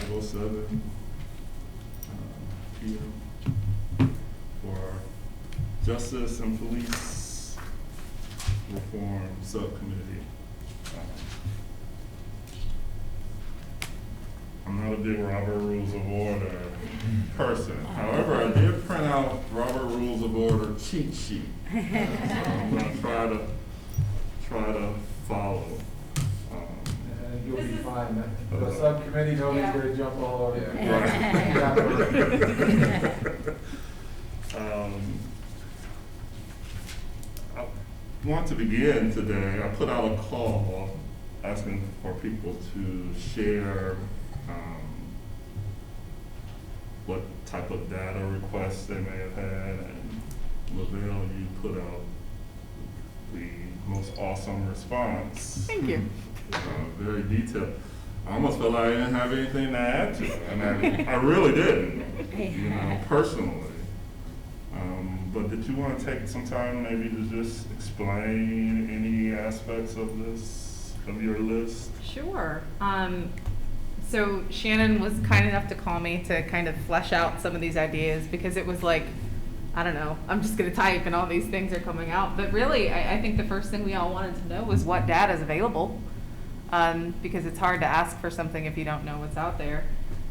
5:07 p.m. for Justice and Police Reform Subcommittee. I'm not a big Robert Rules of Order person. However, I did print out Robert Rules of Order cheat sheet. So I'm going to try to follow. You'll be fine. The subcommittee, nobody's going to jump all over you. I want to begin today. I put out a call asking for people to share what type of data requests they may have had, and Lavelle, you put out the most awesome response. Thank you. Very detailed. I almost felt like I didn't have anything to add to it, and I really didn't, personally. But did you want to take some time maybe to just explain any aspects of your list? Sure. So Shannon was kind enough to call me to kind of flesh out some of these ideas, because it was like, I don't know, I'm just going to type and all these things are coming out. But really, I think the first thing we all wanted to know was what data is available, because it's hard to ask for something if you don't know what's out there.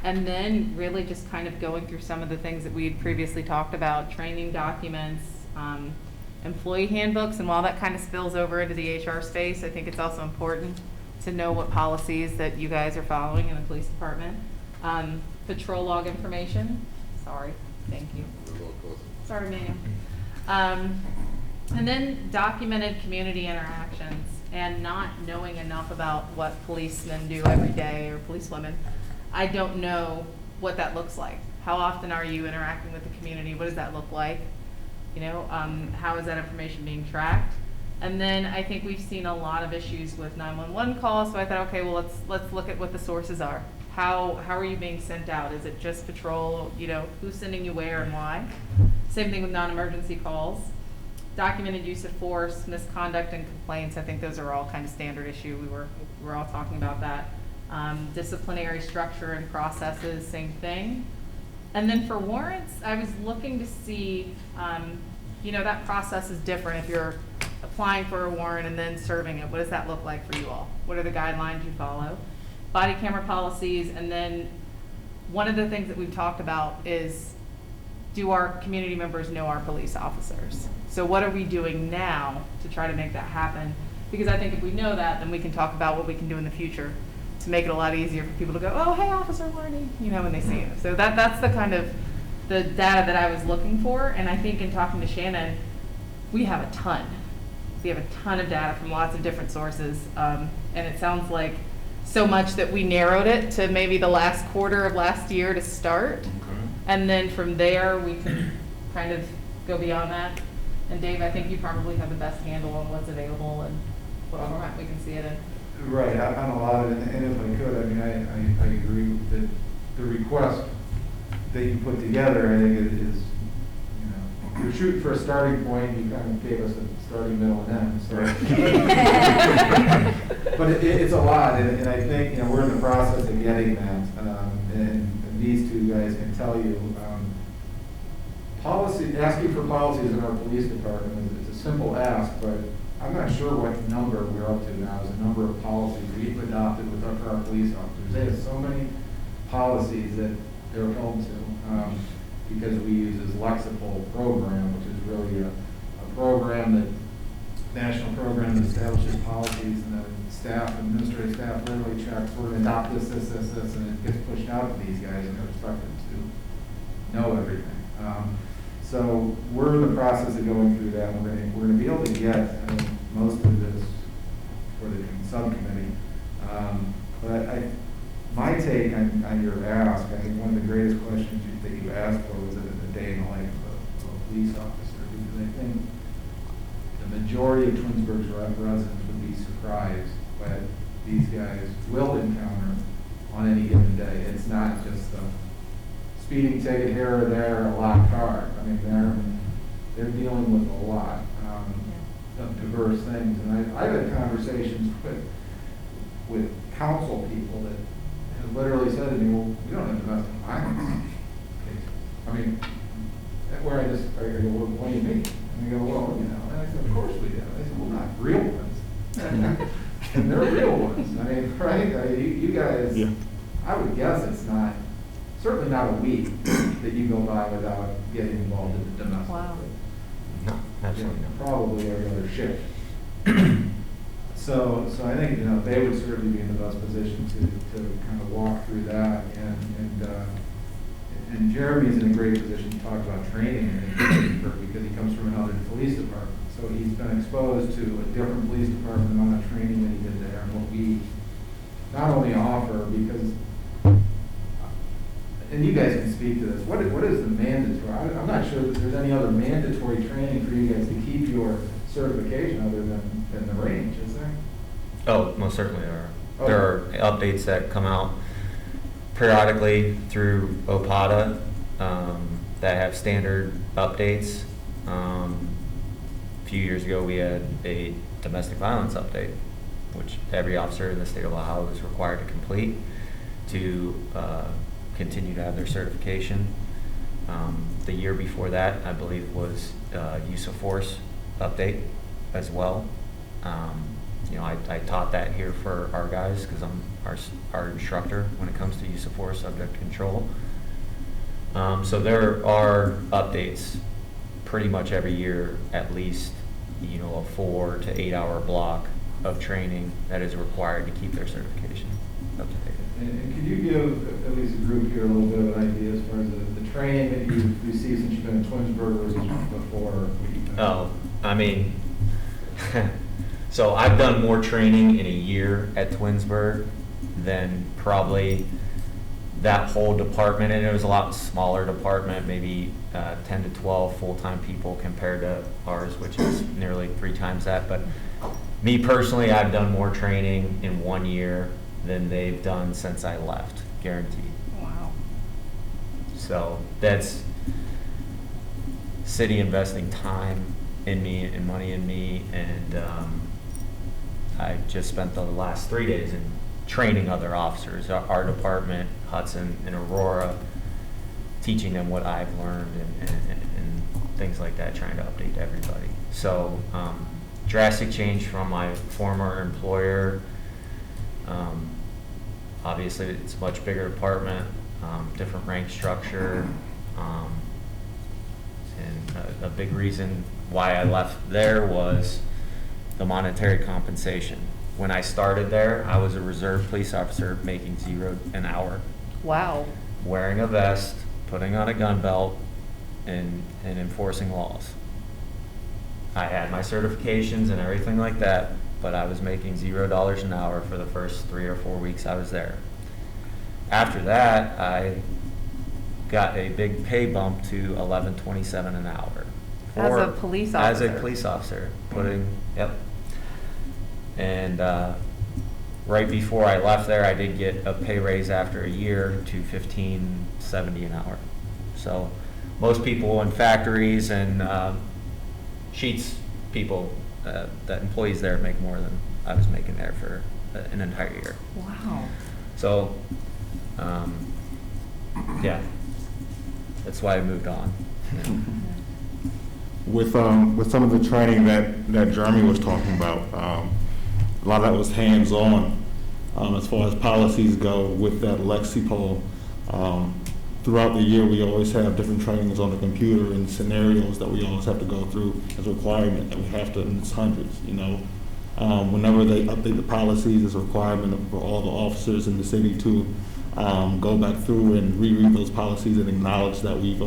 And then really just kind of going through some of the things that we had previously talked about, training documents, employee handbooks, and while that kind of spills over into the HR space, I think it's also important to know what policies that you guys are following in the police department. Patrol log information, sorry, thank you. Sorry, ma'am. And then documented community interactions, and not knowing enough about what policemen do every day, or policewomen. I don't know what that looks like. How often are you interacting with the community? What does that look like? How is that information being tracked? And then I think we've seen a lot of issues with 911 calls, so I thought, okay, well, let's look at what the sources are. How are you being sent out? Is it just patrol? Who's sending you where and why? Same thing with non-emergency calls. Documented use of force, misconduct, and complaints. I think those are all kind of standard issue. We were all talking about that. Disciplinary structure and processes, same thing. And then for warrants, I was looking to see, that process is different if you're applying for a warrant and then serving it. What does that look like for you all? What are the guidelines you follow? Body camera policies, and then one of the things that we've talked about is, do our community members know our police officers? So what are we doing now to try to make that happen? Because I think if we know that, then we can talk about what we can do in the future to make it a lot easier for people to go, oh, hey, Officer Warney, when they see you. So that's the kind of the data that I was looking for. And I think in talking to Shannon, we have a ton. We have a ton of data from lots of different sources. And it sounds like so much that we narrowed it to maybe the last quarter of last year to start. Okay. And then from there, we can kind of go beyond that. And Dave, I think you probably have the best handle on what's available and what format we can see it in. Right, on a lot of it, and if I could, I agree that the request that you put together, I think it is, you're shooting for a starting point. You kind of gave us a starting, middle, and end. So, but it's a lot, and I think we're in the process of getting that, and these two guys can tell you. Asking for policies in our police department is a simple ask, but I'm not sure what number we're up to now. Is a number of policies we've adopted for our police officers. They have so many policies that they're held to, because we use this Lexipol program, which is really a program, national program that establishes policies, and the administrative staff literally checks, we're going to adopt this, and it gets pushed out to these guys, and they're expected to know everything. So we're in the process of going through that. We're going to be able to get most of this for the subcommittee. But my take on your ask, I think one of the greatest questions that you asked for was a day in the life of a police officer, because I think the majority of Twinsburg's residents would be surprised what these guys will encounter on any given day. It's not just a speeding ticket here or there, a locked car. I mean, they're dealing with a lot of diverse things. And I've had conversations with council people that have literally said to me, well, we don't have domestic violence cases. I mean, where I go, well, what do you mean? And they go, well, you know, and I said, of course we do. They said, well, not real ones. And they're real ones. I mean, right? You guys, Yeah. I would guess it's not, certainly not a week that you go by without getting involved in the domestic. Wow. No, absolutely You know, not. probably every other shift. So I think, you know, they would certainly be in the best position to kind of walk through that. And Jeremy's in a great position to talk about training in Twinsburg because he comes from another police department. So he's been exposed to a different police department amount of training that he did there. And what we not only offer, because, and you guys can speak to this, what is the mandatory? I'm not sure that there's any other mandatory training for you guys to keep your certification other than the range, is there? Oh, most certainly there are. Oh. There are updates that come out periodically through OPATA that have standard updates. A few years ago, we had a domestic violence update, which every officer in the state of Ohio is required to complete to continue to have their certification. The year before that, I believe, was use of force update as well. You know, I taught that here for our guys because I'm our instructor when it comes to use of force, subject control. So there are updates pretty much every year, at least, you know, a 4 to 8 hour block of training that is required to keep their certification up to date. And could you give at least a group here a little bit of an idea as far as the training that you've received since you've been in Twinsburg versus before? Oh, I mean, so I've done more training in a year at Twinsburg than probably that whole department, and it was a lot smaller department, maybe 10 to 12 full-time people compared to ours, which is nearly 3 times that. But me personally, I've done more training in 1 year than they've done since I left, guaranteed. Wow. So that's city investing time in me and money in me, and I just spent the last 3 days in training other officers, our department, Hudson and Aurora, teaching them what I've learned and things like that, trying to update everybody. So drastic change from my former employer. Obviously, it's a much bigger department, different rank structure, and a big reason why I left there was the monetary compensation. When I started there, I was a reserve police officer making $0 an hour, Wow. wearing a vest, putting on a gun belt, and enforcing laws. I had my certifications and everything like that, but I was making $0 an hour for the first 3 or 4 weeks I was there. After that, I got a big pay bump to $11.27 an hour. As a police As a officer. police officer, yep. And right before I left there, I did get a pay raise after a year to $15.70 an hour. So most people in factories and Sheets people, that employees there make more than I was making there for an entire year. Wow. So, yeah, that's why I moved on. With some of the training that Jeremy was talking about, a lot of that was hands-on. As far as policies go with that Lexipol, throughout the year we always have different trainings on the computer and scenarios that we always have to go through as a requirement that we have to, and it's hundreds, you know. Whenever they update the policies, it's a requirement for all the officers in the city to go back through and reread those policies and acknowledge that we've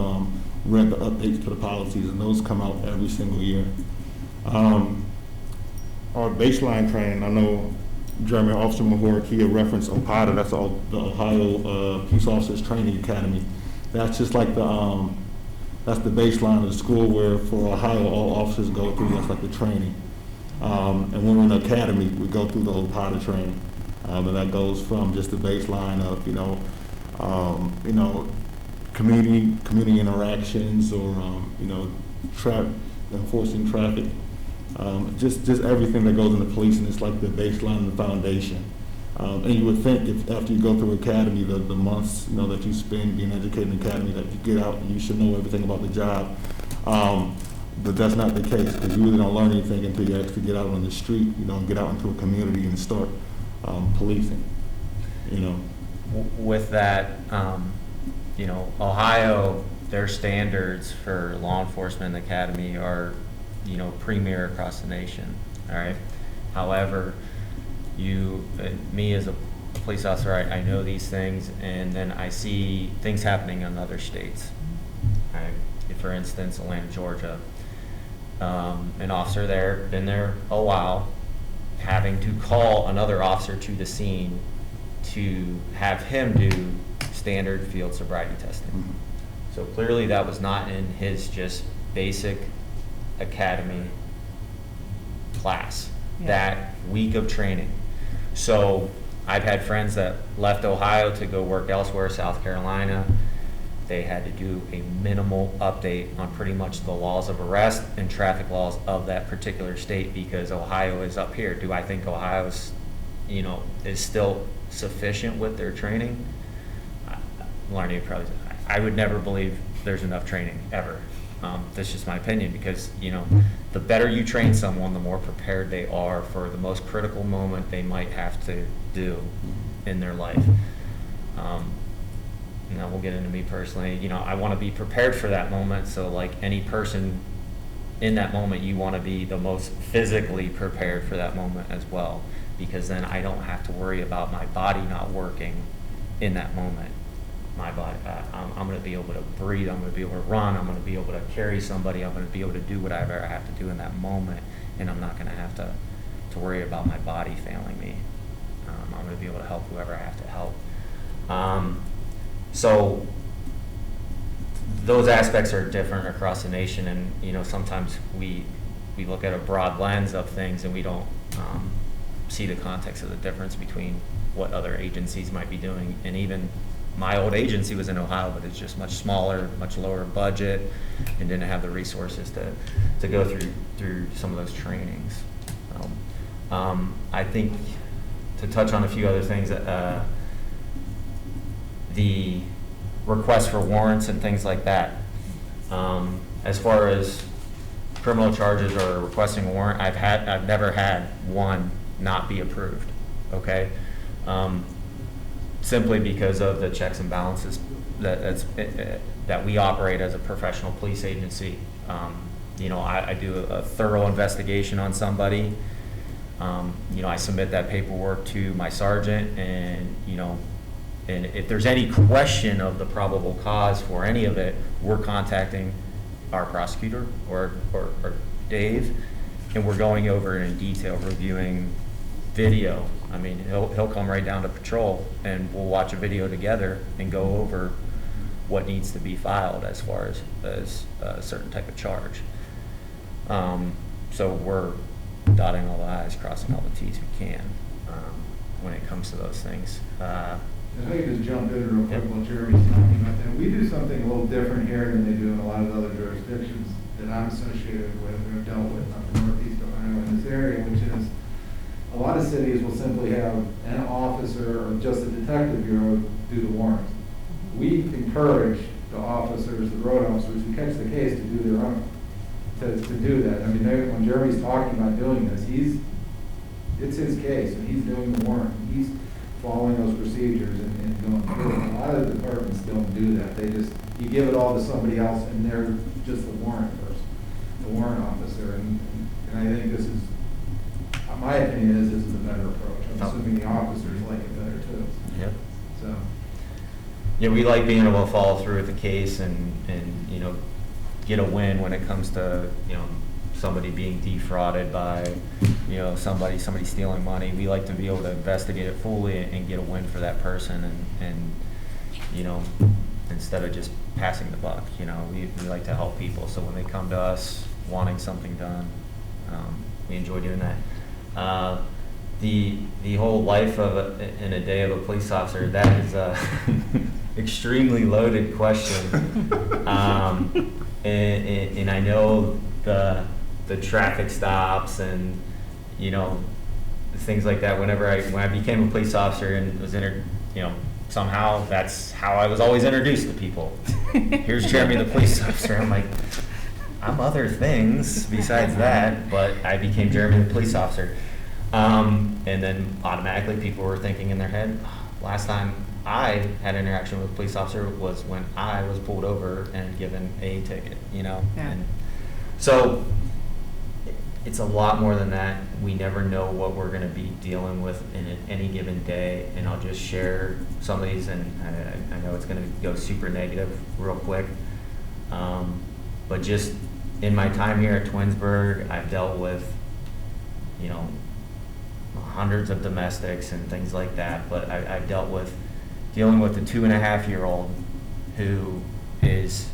read the updates to the policies, and those come out every single year. Our baseline training, I know Jeremy Officer Mahorkia referenced OPATA, that's the Ohio Police Officers Training Academy. That's just like that's the baseline of the school where for Ohio all officers go through, that's like the training. And when we're in the academy, we go through the OPATA training. And that goes from just the baseline of, community interactions or, enforcing traffic. Just everything that goes into policing is like the baseline and the foundation. And you would think if after you go through academy, the months that you spend being educated in academy, that you get out and you should know everything about the job. But that's not the case, because you really don't learn anything until you actually get out on the street, and get out into a community and start policing. With that, Ohio, their standards for law enforcement academy are, premier across the nation. All right. However, me as a police officer, I know these things, and then I see things happening in other states. All right. For instance, Atlanta, Georgia, an officer there, been there a while, having to call another officer to the scene to have him do standard field sobriety testing. Mm-hmm. So clearly that was not in his just basic academy class, that week of training. So I've had friends that left Ohio to go work elsewhere, South Carolina. They had to do a minimal update on pretty much the laws of arrest and traffic laws of that particular state, because Ohio is up here. Do I think Ohio's, is still sufficient with their training? Larnie probably, I would never believe there's enough training ever. That's just my opinion, because the better you train someone, the more prepared they are for the most critical moment they might have to do in their life. We'll get into me personally. I want to be prepared for that moment. So like any person in that moment, you want to be the most physically prepared for that moment as well, because then I don't have to worry about my body not working in that moment. My body, I'm going to be able to breathe, I'm going to be able to run, I'm going to be able to carry somebody, I'm going to be able to do whatever I have to do in that moment, and I'm not going to have to worry about my body failing me. I'm going to be able to help whoever I have to help. So those aspects are different across the nation, and sometimes we look at a broad lens of things and we don't see the context of the difference between what other agencies might be doing. And even my old agency was in Ohio, but it's just much smaller, much lower budget, and didn't have the resources to go through some of those trainings. I think to touch on a few other things, the request for warrants and things like that. As far as criminal charges or requesting a warrant, I've never had one not be approved. Okay, simply because of the checks and balances that we operate as a professional police agency. I do a thorough investigation on somebody. I submit that paperwork to my sergeant, and and if there's any question of the probable cause for any of it, we're contacting our prosecutor or Dave, and we're going over it in detail, reviewing video. I mean, he'll come right down to patrol, and we'll watch a video together and go over what needs to be filed as far as a certain type of charge. So we're dotting all the I's, crossing all the T's we can when it comes to those things. If I could just jump in real quick while Jeremy's talking about that. We do something a little different here than they do in a lot of other jurisdictions that I'm associated with or have dealt with up in Northeast Ohio in this area, which is a lot of cities will simply have an officer or just a detective bureau do the warrants. We encourage the officers, the road officers who catch the case to do their own, to do that. I mean, when Jeremy's talking about doing this, it's his case, and he's doing the warrant. He's following those procedures and going through it. A lot of departments don't do that. You give it all to somebody else, and they're just the warrant person, the warrant officer. And I think this is, my opinion is, this is a better approach. I'm assuming the officers like it better too. Yep. So. Yeah, we like being able to follow through with the case and get a win when it comes to somebody being defrauded by somebody stealing money. We like to be able to investigate it fully and get a win for that person, and instead of just passing the buck. We like to help people, so when they come to us wanting something done, we enjoy doing that. The whole life in a day of a police officer, that is a extremely loaded question. And I know the traffic stops and things like that. When I became a police officer and was somehow that's how I was always introduced to people. Here's Jeremy, the police officer. I'm like, I'm other things besides that, but I became Jeremy, the police officer. And then automatically people were thinking in their head, last time I had an interaction with a police officer was when I was pulled over and given a ticket, Yeah. And so it's a lot more than that. We never know what we're going to be dealing with in any given day, and I'll just share some of these, and I know it's going to go super negative real quick, but just in my time here at Twinsburg, I've dealt with, hundreds of domestics and things like that, but I've dealing with a 2.5-year-old who his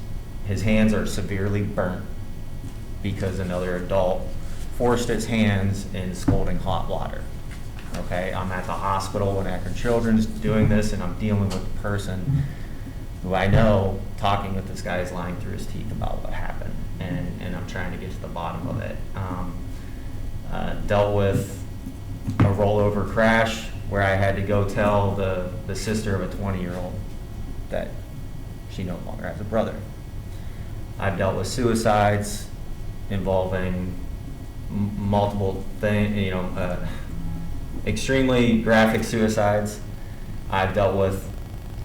hands are severely burnt because another adult forced his hands in scalding hot water. Okay, I'm at the hospital in Akron Children's doing this, and I'm dealing with a person who I know, talking with this guy, is lying through his teeth about what happened, and I'm trying to get to the bottom of it. Dealt with a rollover crash where I had to go tell the sister of a 20-year-old that she no longer has a brother. I've dealt with suicides involving multiple things, extremely graphic suicides. I've dealt with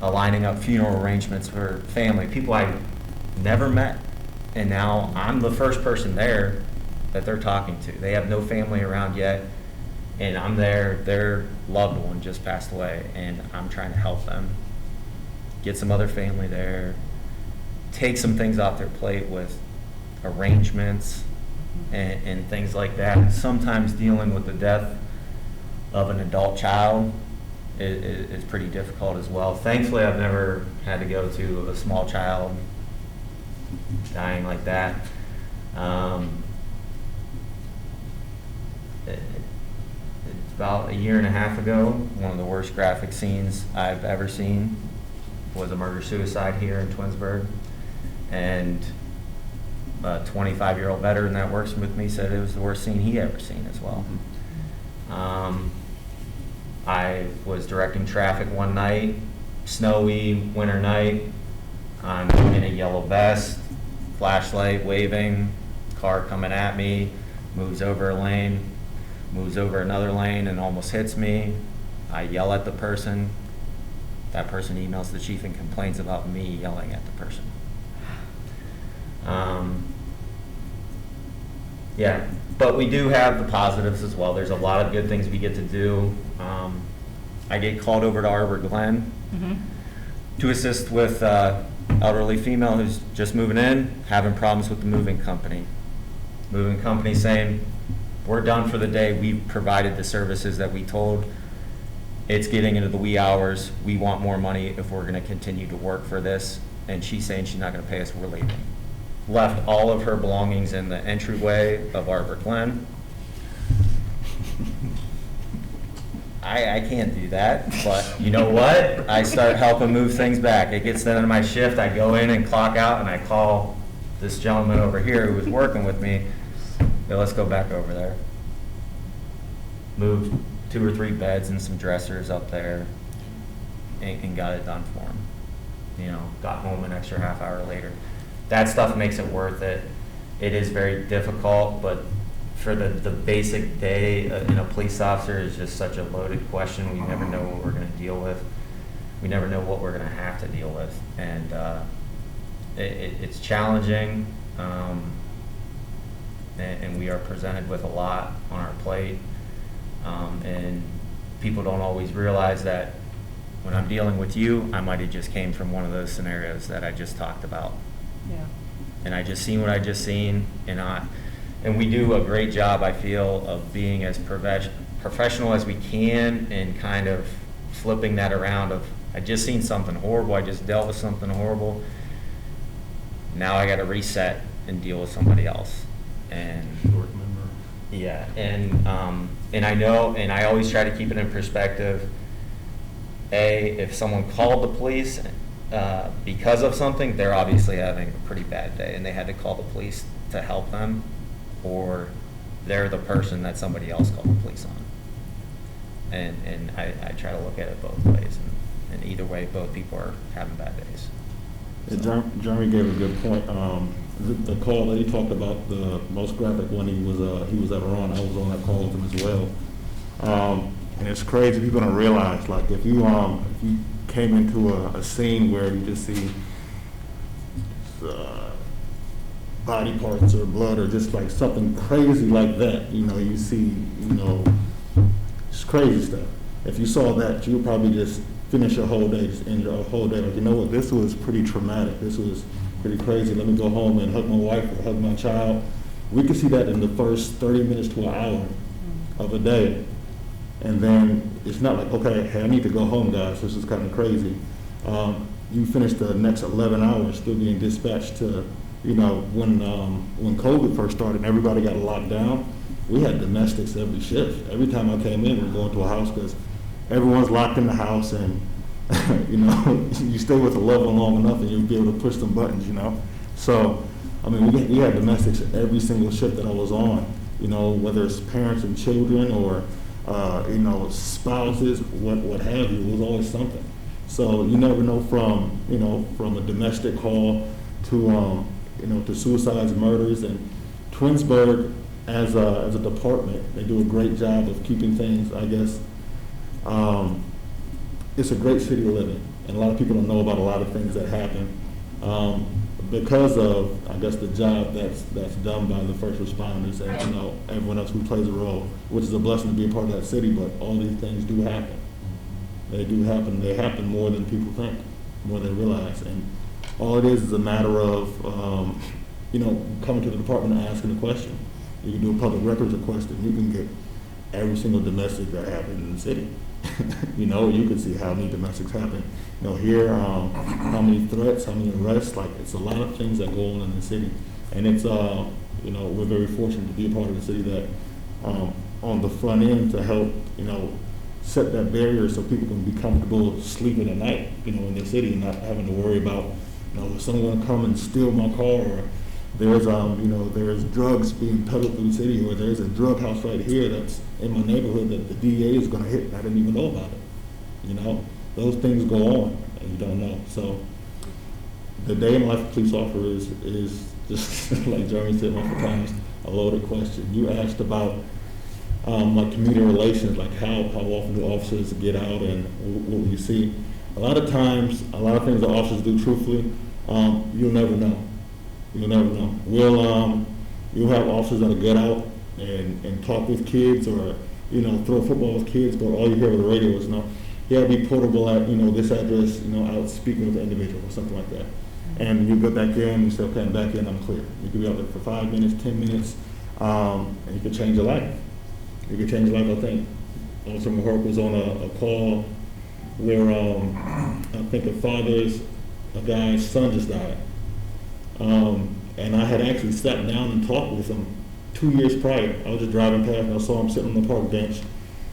aligning up funeral arrangements for family, people I've never met, and now I'm the first person there that they're talking to. They have no family around yet, and I'm there. Their loved one just passed away, and I'm trying to help them get some other family there, take some things off their plate with arrangements and things like that. Sometimes dealing with the death of an adult child is pretty difficult as well. Thankfully, I've never had to go to a small child dying like that. It's about 1.5 years ago, one of the worst graphic scenes I've ever seen was a murder-suicide here in Twinsburg, and a 25-year-old veteran that works with me said it was the worst scene he ever seen as well. I was directing traffic one night, snowy winter night. I'm in a yellow vest, flashlight waving, car coming at me, moves over a lane, moves over another lane and almost hits me. I yell at the person. That person emails the chief and complains about me yelling at the person. Yeah, but we do have the positives as well. There's a lot of good things we get to do. I get called over to Arbor Glen to assist with elderly female who's just moving in, having problems with the moving company. Moving company saying, we're done for the day. We've provided the services that we told. It's getting into the wee hours. We want more money if we're going to continue to work for this. And she's saying she's not going to pay us. We're leaving. Left all of her belongings in the entryway of Arbor Glen. I can't do that, but you know what? I start helping move things back. It gets to the end of my shift. I go in and clock out, and I call this gentleman over here who was working with me. Hey, let's go back over there. Moved 2 or 3 beds and some dressers up there, and got it done for him. Got home an extra half hour later. That stuff makes it worth it. It is very difficult, but for the basic day in a police officer is just such a loaded question. We never know what we're going to deal with. We never know what we're going to have to deal with, and it's challenging. And we are presented with a lot on our plate, and people don't always realize that when I'm dealing with you, I might have just came from one of those scenarios that I just talked about. Yeah. And I just seen what I just seen, and we do a great job, I feel, of being as professional as we can, and kind of flipping that around of, I just seen something horrible, I just dealt with something horrible, now I got to reset and deal with somebody else. And yeah, and I know, and I always try to keep it in perspective. If someone called the police because of something, they're obviously having a pretty bad day, and they had to call the police to help them, or they're the person that somebody else called the police on. And I try to look at it both ways, and either way, both people are having bad days. Yeah, Jeremy gave a good point. The call that he talked about, the most graphic one, he was ever on. I was on that call with him as well. And it's crazy. People don't realize, like, if you came into a scene where you just see body parts or blood or just like something crazy like that, you see, just crazy stuff. If you saw that, you would probably just finish your whole day, just end your whole day. Like, you know what, this was pretty traumatic. This was pretty crazy. Let me go home and hug my wife or hug my child. We could see that in the first 30 minutes to an hour of a day. And then it's not like, okay, hey, I need to go home, guys. This is kind of crazy. You finish the next 11 hours still being dispatched to, when COVID first started and everybody got locked down, we had domestics every shift. Every time I came in, we were going to a house because everyone's locked in the house, and you stay with a loved one long enough and you'll be able to push some buttons, So, I mean, we had domestics every single shift that I was on, whether it's parents and children or, spouses, what have you. It was always something. So you never know from a domestic call to, to suicides, murders, and Twinsburg as a department, they do a great job of keeping things, I guess. It's a great city to live in, and a lot of people don't know about a lot of things that happen because of, I guess, the job that's done by the first responders and everyone else who plays a role, which is a blessing to be a part of that city. But all these things do happen. They do happen. They happen more than people think, more than they realize, and all it is a matter of coming to the department and asking a question. You can do a public records request, and you can get every single domestic that happened in the city. You can see how many domestics happen. Here, how many threats, how many arrests. Like, it's a lot of things that go on in the city, and it's we're very fortunate to be a part of the city that on the front end to help set that barrier so people can be comfortable sleeping at night, in their city, and not having to worry about is someone gonna come and steal my car, or there's drugs being peddled through the city, or there's a drug house right here that's in my neighborhood that the DA is going to hit, and I didn't even know about it. Those things go on, and you don't know. So the day in the life of a police officer is just, like Jeremy said multiple times, a loaded question. You asked about like community relations, like how often do officers get out and what you see. A lot of times, a lot of things that officers do truthfully, you'll never know. You'll never know. You'll have officers that'll get out and talk with kids, or throw football with kids, but all you hear over the radio is you have to be portable at this address, out speaking with an individual or something like that. And you go back in and you say, okay, I'm back in, I'm clear. You could be out there for 5 minutes, 10 minutes, and you could change your life. You could change your life. I think Officer Mahork was on a call where I think a guy's son just died. And I had actually sat down and talked with him 2 years prior. I was just driving past and I saw him sitting on the park bench,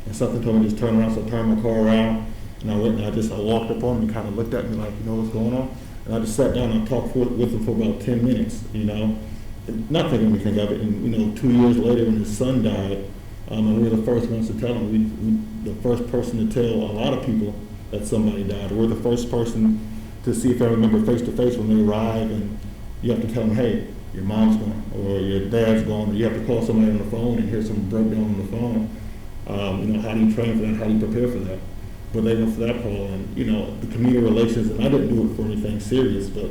and something told me to just turn around, so I turned my car around, and I went and I walked up on him and kind of looked at me like, what's going on? And I just sat down and I talked with him for about 10 minutes, not thinking anything of it. And 2 years later when his son died, and we were the first ones to tell him, we the first person to tell a lot of people that somebody died. We're the first person to see if I remember face to face when they arrive, and you have to tell them, hey, your mom's gone, or your dad's gone, or you have to call somebody on the phone and hear some breakdown on the phone. How do you train for that? How do you prepare for that? But they went for that call, and the community relations, and I didn't do it for anything serious, but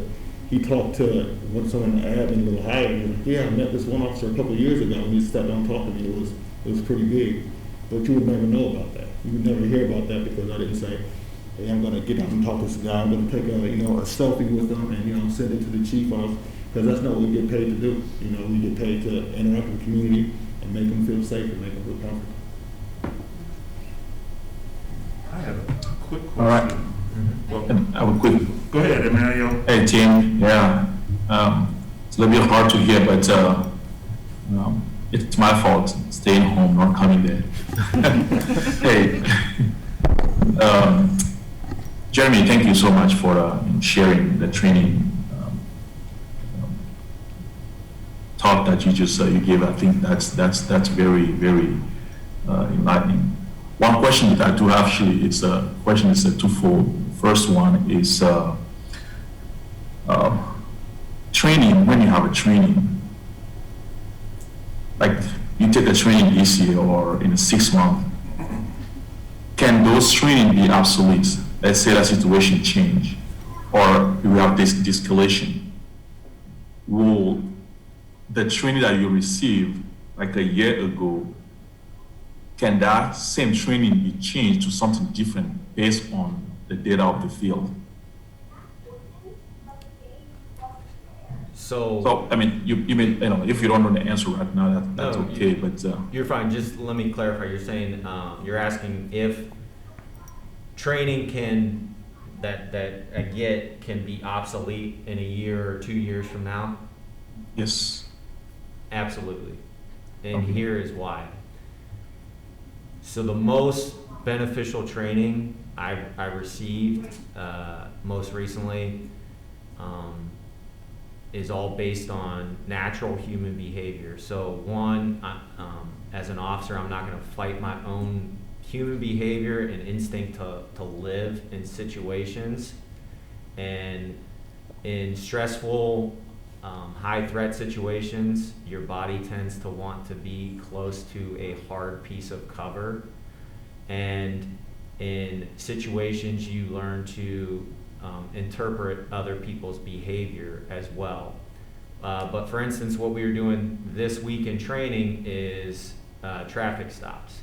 he talked to someone in Admin, a little higher, and he was like, yeah, I met this one officer a couple of years ago, and he sat down and talked to me. It was pretty big, but you would never know about that. You would never hear about that because I didn't say, hey, I'm going to get out and talk to this guy. I'm going to take a selfie with them and send it to the chief office, because that's not what we get paid to do. We get paid to interact with the community and make them feel safe and make them feel comfortable. I have a quick question. All right. Well, I would quick. go ahead, Emmanuel. Hey, Tim. Yeah. It's a little bit hard to hear, but it's my fault staying home, not coming there. Hey, Jeremy, thank you so much for sharing the training talk that you just you gave. I think that's very, very enlightening. One question that I do have, actually, it's a question, is a twofold. First one is training. When you have a training, like you take a training this year or in a 6 month, can those training be obsolete? Let's say that situation change, or you have this escalation. Will the training that you received like a year ago, can that same training be changed to something different based on the data of the field? So, I mean, you may, you know, if you don't know the answer right now, that's No, okay, but. You're fine, just let me clarify, you're saying, you're asking if training that I get can be obsolete in a year or 2 years from now? Yes. Absolutely. And Okay. here is why. So the most beneficial training I received most recently is all based on natural human behavior. So one, as an officer, I'm not gonna fight my own human behavior and instinct to live in situations. And in stressful, high threat situations, your body tends to want to be close to a hard piece of cover. And in situations, you learn to interpret other people's behavior as well. But for instance, what we were doing this week in training is traffic stops.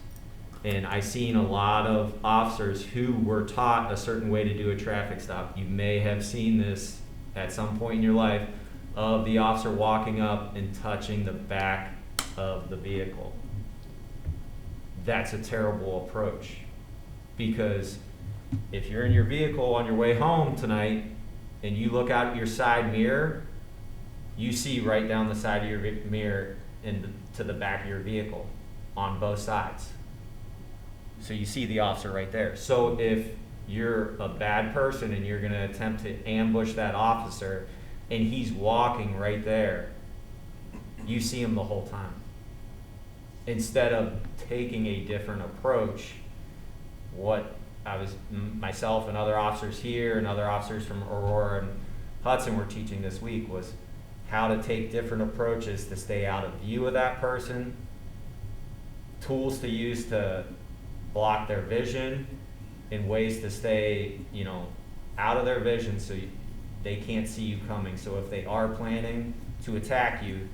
And I seen a lot of officers who were taught a certain way to do a traffic stop. You may have seen this at some point in your life, of the officer walking up and touching the back of the vehicle. That's a terrible approach, because if you're in your vehicle on your way home tonight and you look out at your side mirror, you see right down the side of your mirror to the back of your vehicle on both sides. So you see the officer right there. So if you're a bad person and you're gonna attempt to ambush that officer and he's walking right there, you see him the whole time. Instead of taking a different approach, what myself and other officers here and other officers from Aurora and Hudson were teaching this week was how to take different approaches to stay out of view of that person, tools to use to block their vision, and ways to stay, out of their vision so they can't see you coming. So if they are planning to attack you,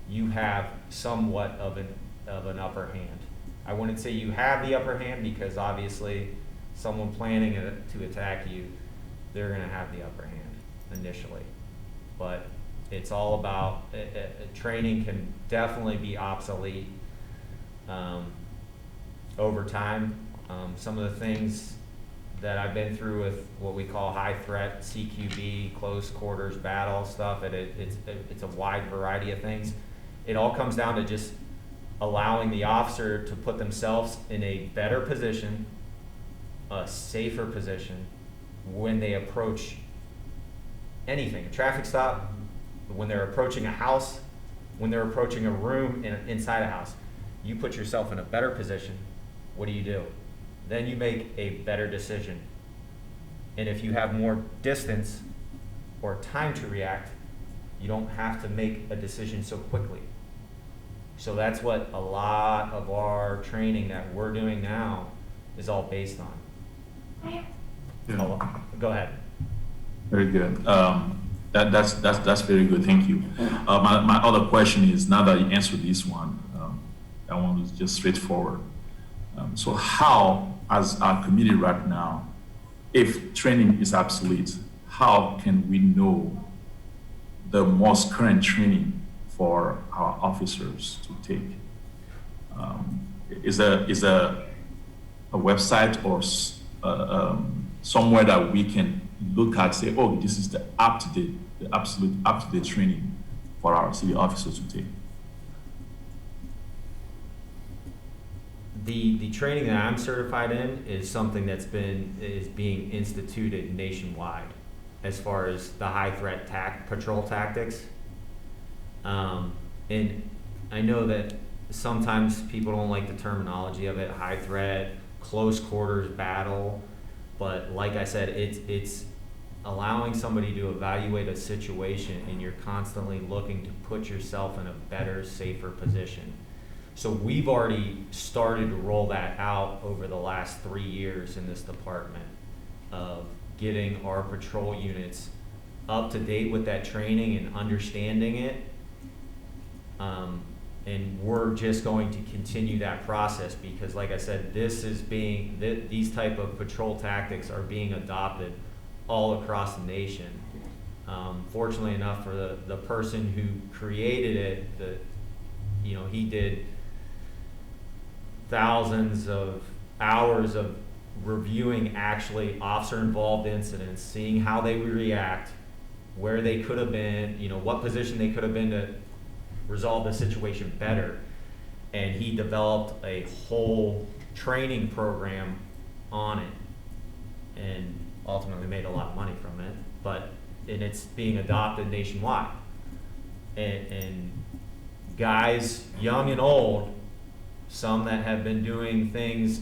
you have somewhat of an upper hand. I wouldn't say you have the upper hand, because obviously someone planning to attack you, they're gonna have the upper hand initially. But it's all about, training can definitely be obsolete over time. Some of the things that I've been through with what we call high threat, CQB, close quarters battle stuff, it's a wide variety of things. It all comes down to just allowing the officer to put themselves in a better position, a safer position, when they approach anything, a traffic stop, when they're approaching a house, when they're approaching a room inside a house. You put yourself in a better position. What do? Then you make a better decision. And if you have more distance or time to react, you don't have to make a decision so quickly. So that's what a lot of our training that we're doing now is all based on. Yeah. Go ahead. Very good. That's very good. Thank you. My other question is, now that you answered this one, I want to just straightforward. So how, as our community right now, if training is obsolete, how can we know the most current training for our officers to take? Is a website or somewhere that we can look at, say, oh, this is the absolute up-to-date training for our city officers to take? The training that I'm certified in is something that's being instituted nationwide, as far as the high threat patrol tactics. And I know that sometimes people don't like the terminology of it, high threat, close quarters battle, but like I said, it's allowing somebody to evaluate a situation, and you're constantly looking to put yourself in a better, safer position. So we've already started to roll that out over the last 3 years in this department of getting our patrol units up to date with that training and understanding it. And we're just going to continue that process because, like I said, these type of patrol tactics are being adopted all across the nation. Fortunately enough for the person who created it, he did thousands of hours of reviewing actually officer-involved incidents, seeing how they would react, where they could have been, what position they could have been to resolve the situation better. And he developed a whole training program on it and ultimately made a lot of money from it. And it's being adopted nationwide. And guys, young and old, some that have been doing things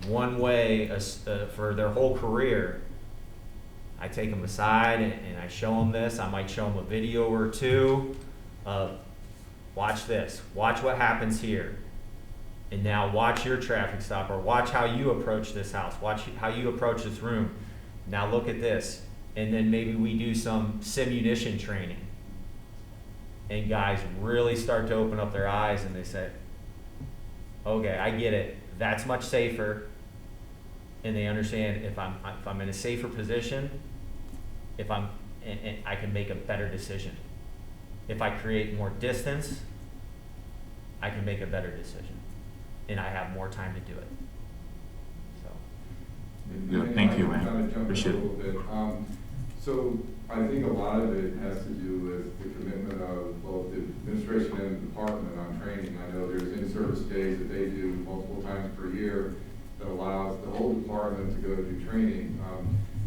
one way for their whole career, I take them aside and I show them this. I might show them a video or two of, watch this, watch what happens here, and now watch your traffic stop, or watch how you approach this house, watch how you approach this room. Now look at this. And then maybe we do some simunition training. And guys really start to open up their eyes and they say, okay, I get it. That's much safer. And they understand if I'm in a safer position, and I can make a better decision. If I create more distance, I can make a better decision. And I have more time to do it. So. Yeah, thank you, I man. kind of jump in Appreciate a it. little bit. So I think a lot of it has to do with the commitment of both the administration and the department on training. I know there's in-service days that they do multiple times per year that allows the whole department to go do training.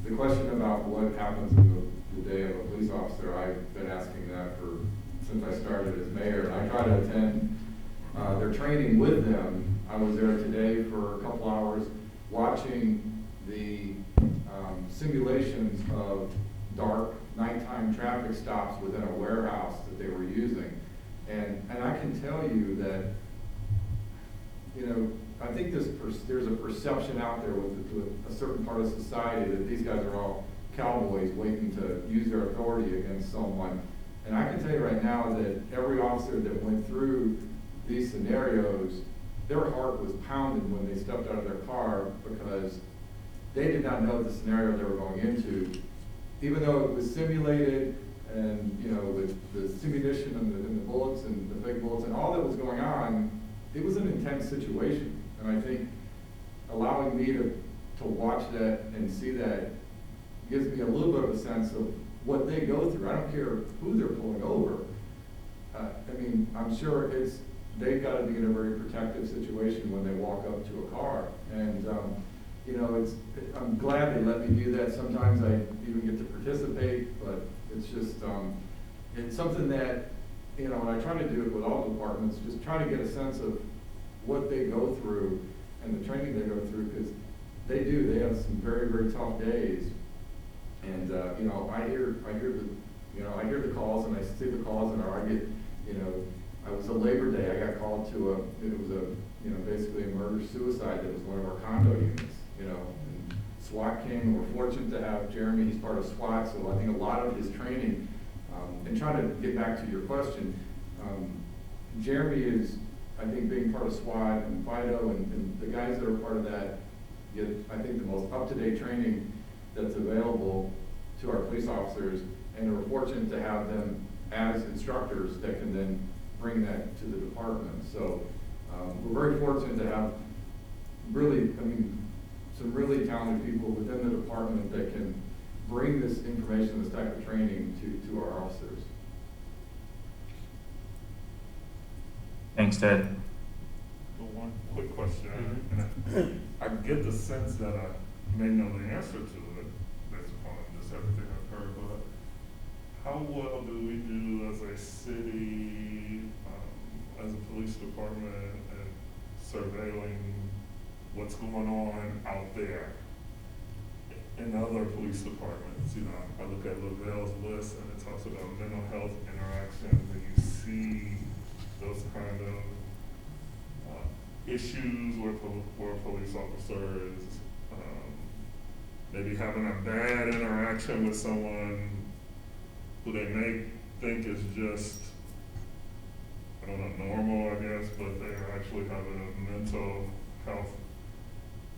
The question about what happens in the day of a police officer, I've been asking that since I started as mayor. And I try to attend their training with them. I was there today for a couple hours watching the simulations of dark nighttime traffic stops within a warehouse that they were using. And I can tell you that, I think there's a perception out there with a certain part of society that these guys are all cowboys waiting to use their authority against someone. And I can tell you right now that every officer that went through these scenarios, their heart was pounding when they stepped out of their car because they did not know the scenario they were going into. Even though it was simulated and, with the simunition and the bullets and the fake bullets and all that was going on, it was an intense situation. And I think allowing me to watch that and see that gives me a little bit of a sense of what they go through. I don't care who they're pulling over. I'm sure they've got to be in a very protective situation when they walk up to a car. And, I'm glad they let me do that. Sometimes I even get to participate, but it's just, it's something that, and I try to do it with all departments, just try to get a sense of what they go through and the training they go through, because they have some very, very tough days. And, I hear the calls and I see the calls and I get, I was a Labor Day, I got called to basically a murder-suicide that was one of our condo units, and SWAT came. We're fortunate to have Jeremy, he's part of SWAT, so I think a lot of his training, and trying to get back to your question, Jeremy is, I think, being part of SWAT and FIDO and the guys that are part of that get, I think, the most up-to-date training that's available to our police officers, and we're fortunate to have them as instructors that can then bring that to the department. So we're very fortunate to have some really talented people within the department that can bring this information, this type of training to our officers. Thanks, Ted. One quick question, and I get the sense that I may know the answer to it based upon just everything I've heard, but how well do we do as a city, as a police department, and surveilling what's going on out there in other police departments. You know, I look at Lavelle's list and it talks about mental health interactions, and you see those kind of issues where a police officer is maybe having a bad interaction with someone who they may think is just, I don't know, normal, I guess, but they're actually having a mental health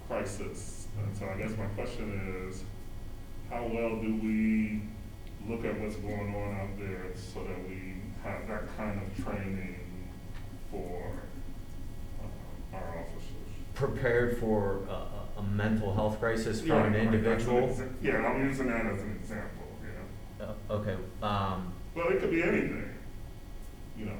crisis. And so I guess my question is, how well do we look at what's going on out there so that we have that kind of training for our officers? Prepared for a mental health crisis for an individual? Yeah, I'm using that as an example, Okay. Well, it could be anything, you know.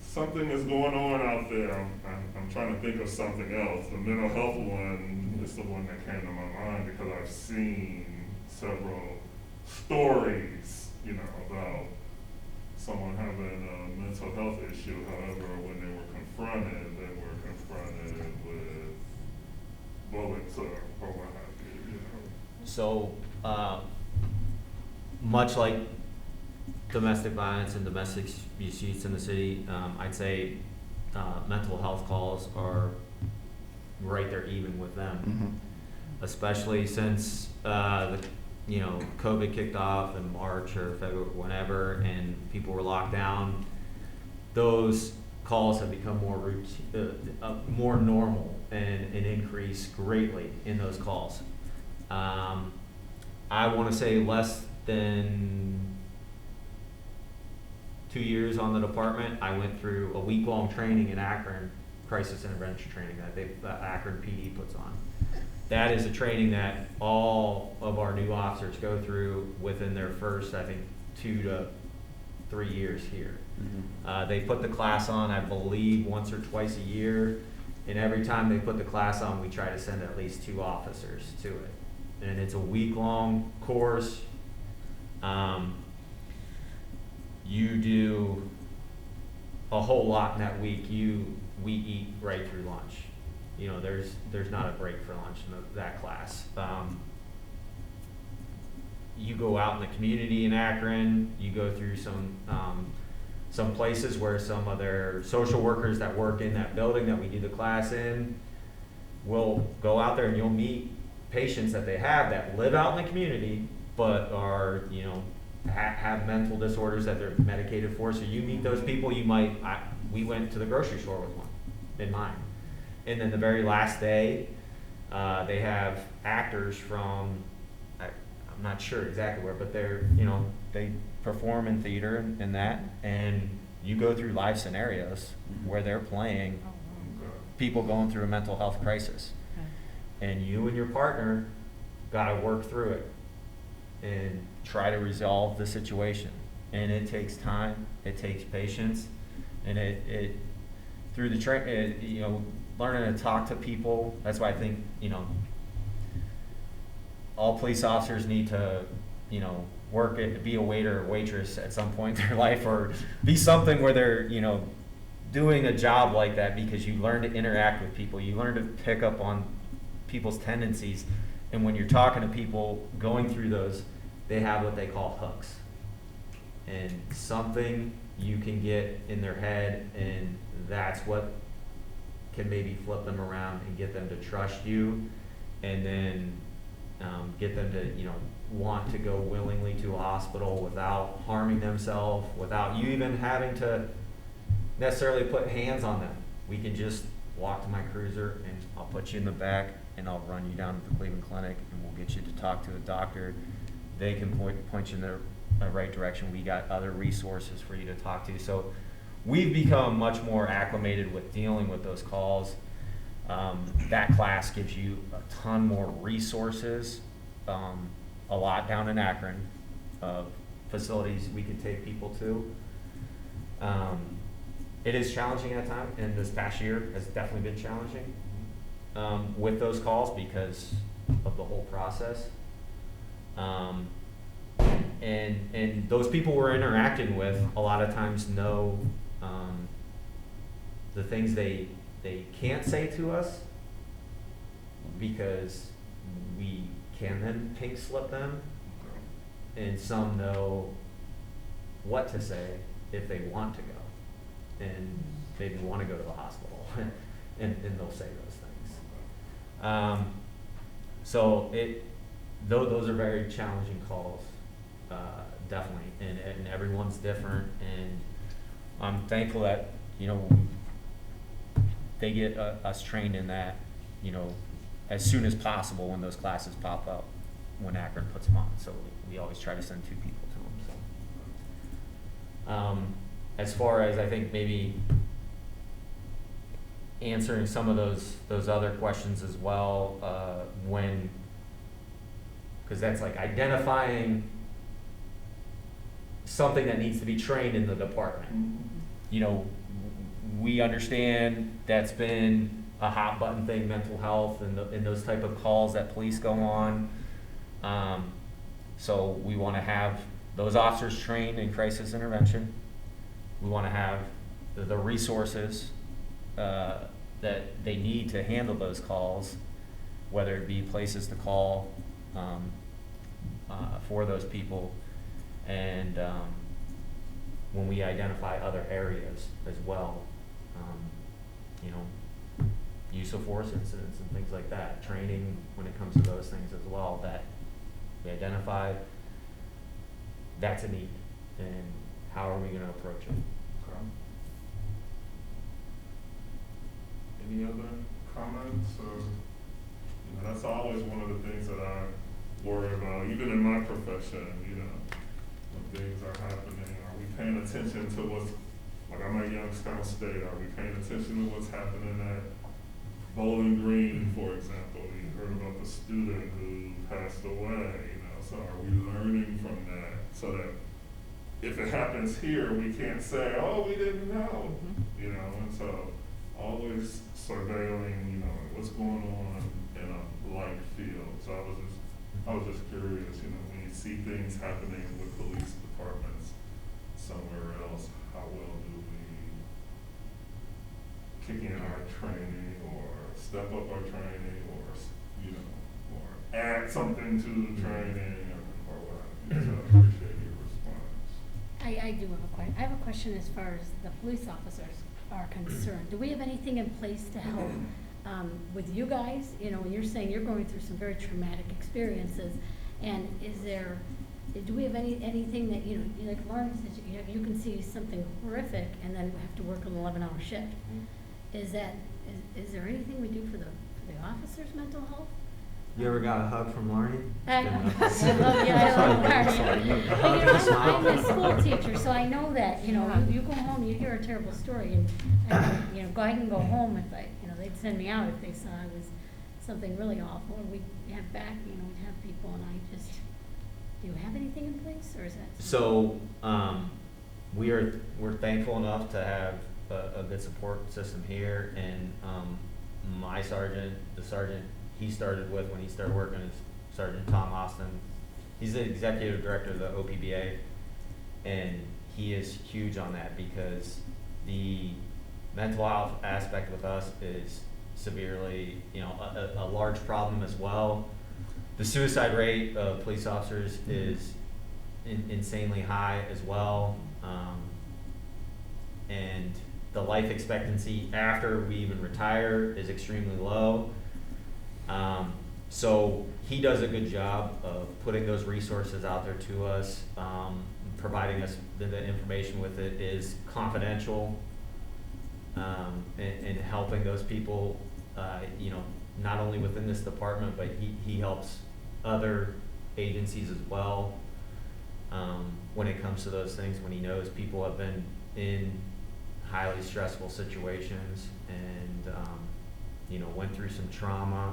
Something is going on out there. I'm trying to think of something else. The mental health one is the one that came to my mind because I've seen several stories, you know, about someone having a mental health issue. However, when they were confronted with bullets or what have you, you know. So, much like domestic violence and domestic abuse in the city, I'd say mental health calls are right there even with them, especially since COVID kicked off in March or February, whenever, and people were locked down. Those calls have become more routine, more normal, and increased greatly in those calls. I want to say less than 2 years on the department, I went through a week-long training in Akron, crisis intervention training that Akron PD puts on. That is a training that all of our new officers go through within their first, I think, 2 to 3 years here. They put the class on, I believe, once or twice a year, and every time they put the class on, we try to send at least 2 officers to it. And it's a week-long course. You do a whole lot in that week. We eat right through lunch. You know, there's not a break for lunch in that class. You go out in the community in Akron. You go through some places where some other social workers that work in that building that we do the class in will go out there, and you'll meet patients that they have that live out in the community but are, you know, have mental disorders that they're medicated for. So you meet those people. We went to the grocery store with one in mind, and then the very last day, they have actors from, I'm not sure exactly where, but they perform in theater and that, and you go through live scenarios where they're playing people going through a mental health crisis, and you and your partner got to work through it and try to resolve the situation. And it takes time, it takes patience, and it through the learning to talk to people. That's why I think, all police officers need to, work it, be a waiter or waitress at some point in their life, or be something where they're, doing a job like that, because you learn to interact with people, you learn to pick up on people's tendencies, and when you're talking to people going through those, they have what they call hooks, and something you can get in their head, and that's what can maybe flip them around and get them to trust you, and then get them to want to go willingly to a hospital without harming themselves, without you even having to necessarily put hands on them. We can just walk to my cruiser, and I'll put you in the back, and I'll run you down to the Cleveland Clinic, and we'll get you to talk to a doctor. They can point you in the right direction. We got other resources for you to talk to. So we've become much more acclimated with dealing with those calls. That class gives you a ton more resources, a lot down in Akron of facilities we could take people to. It is challenging at times, and this past year has definitely been challenging with those calls because of the whole process. And those people we're interacting with a lot of times know the things they can't say to us, because we can then pink slip them, and some know what to say if they want to go, and maybe want to go to the hospital, and they'll say those things. So those are very challenging calls, definitely, and everyone's different, and I'm thankful that, you know, they get us trained in that, you know, as soon as possible when those classes pop up, when Akron puts them on. So we always try to send 2 people to them. So, as far as I think maybe answering some of those other questions as well, because that's like identifying something that needs to be trained in the department. You know, we understand that's been a hot button thing, mental health and those type of calls that police go on. So we want to have those officers trained in crisis intervention. We want to have the resources that they need to handle those calls, whether it be places to call for those people, and when we identify other areas as well, you know, use of force incidents and things like that, training when it comes to those things as well, that we identify that's a need, and how are we going to approach it. Any other comments? You know, that's always one of the things that I worry about, even in my profession. You know, when things are happening, are we paying attention to what's, like I'm at Youngstown State, are we paying attention to what's happening at Bowling Green, for example? You heard about the student who passed away, you know, so are we learning from that so that if it happens here, we can't say, oh, we didn't know, you know, and so always surveilling, you know, what's going on in a like field. So I was just curious, you know, when you see things happening with police departments somewhere else, how well do we kick in our training or step up our training or, you know, or add something to the training or what have you. So I appreciate your response. I do have a question. I have a question as far as the police officers are concerned. Do we have anything in place to help with you guys? You know, when you're saying you're going through some very traumatic experiences, and do we have anything that, you know, like Lauren says, you can see something horrific and then have to work an 11-hour shift. Is there anything we do for the officers' mental health? You ever got a hug from Lauren? I love Lauren. You know, I'm a school teacher, so I know that, you know, you go home, you hear a terrible story, and you know, I can go home if they'd send me out if they saw it was something really awful, or we'd have people, and do you have anything in place, or is that? So, we're thankful enough to have a good support system here, and my sergeant, the sergeant he started with when he started working as Sergeant Tom Austin. He's the executive director of the OPBA, and he is huge on that because the mental health aspect with us is severely, you know, a large problem as well. The suicide rate of police officers is insanely high as well, and the life expectancy after we even retire is extremely low. So he does a good job of putting those resources out there to us, providing us the information with it is confidential, and helping those people, you know, not only within this department, but he helps other agencies as well, when it comes to those things, when he knows people have been in highly stressful situations and, you know, went through some trauma.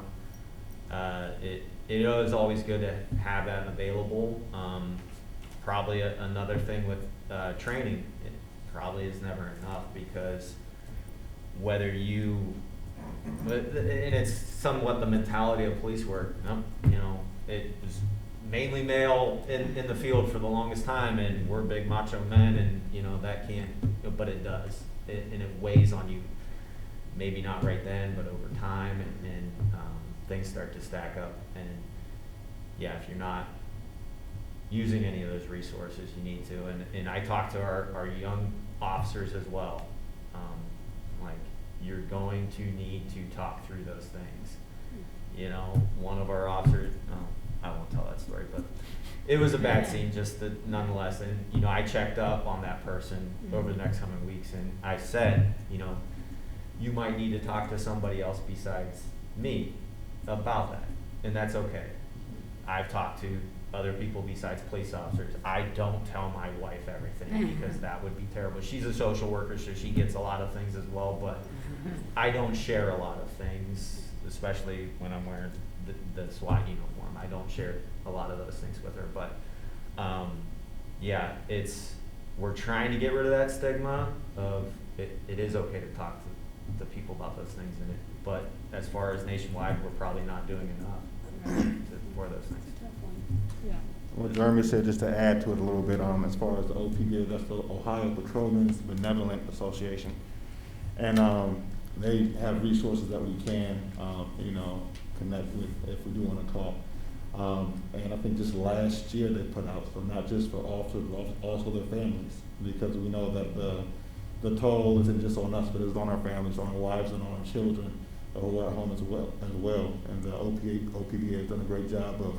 It is always good to have that available. Probably another thing with training, it probably is never enough because whether and it's somewhat the mentality of police work. You know, it was mainly male in the field for the longest time, and we're big macho men, and you know that can't, but it does, and it weighs on you. Maybe not right then, but over time, and things start to stack up. And yeah, if you're not using any of those resources, you need to. And I talk to our young officers as well. Like, you're going to need to talk through those things. You know, one of our officers, I won't tell that story, but it was a bad scene, just that nonetheless. And, you know, I checked up on that person over the next coming weeks, and I said, you know, you might need to talk to somebody else besides me about that. And that's okay. I've talked to other people besides police officers. I don't tell my wife everything because that would be terrible. She's a social worker, so she gets a lot of things as well, but I don't share a lot of things, especially when I'm wearing the SWAT uniform. I don't share a lot of those things with her, but yeah, we're trying to get rid of that stigma of it is okay to talk to people about those things, but as far as nationwide, we're probably not doing enough for those things. Yeah. What Jeremy said, just to add to it a little bit, as far as the OPD, that's the Ohio Patrolmen's Benevolent Association. And they have resources that we can, you know, connect with if we do want to talk. And I think just last year they put out, so not just for officers, but also their families, because we know that the toll isn't just on us, but it's on our families, on our wives, and on our children who are at home as well. And the OPBA has done a great job of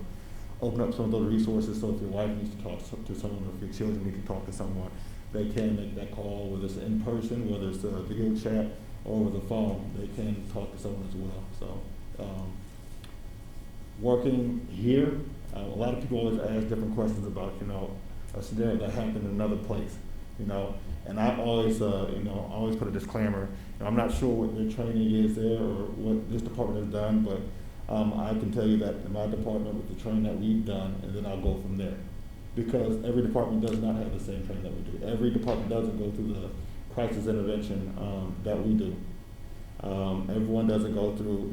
opening up some of those resources, so if your wife needs to talk to someone, or if your children need to talk to someone, they can make that call, whether it's in person, whether it's a video chat, or over the phone, they can talk to someone as well. So, working here, a lot of people always ask different questions about, you know, a scenario that happened in another place, you know, and I always, you know, always put a disclaimer. You know, I'm not sure what their training is there or what this department has done, but I can tell you that in my department, with the training that we've done, and then I'll go from there. Because every department does not have the same training that we do. Every department doesn't go through the crisis intervention that we do. Everyone doesn't go through,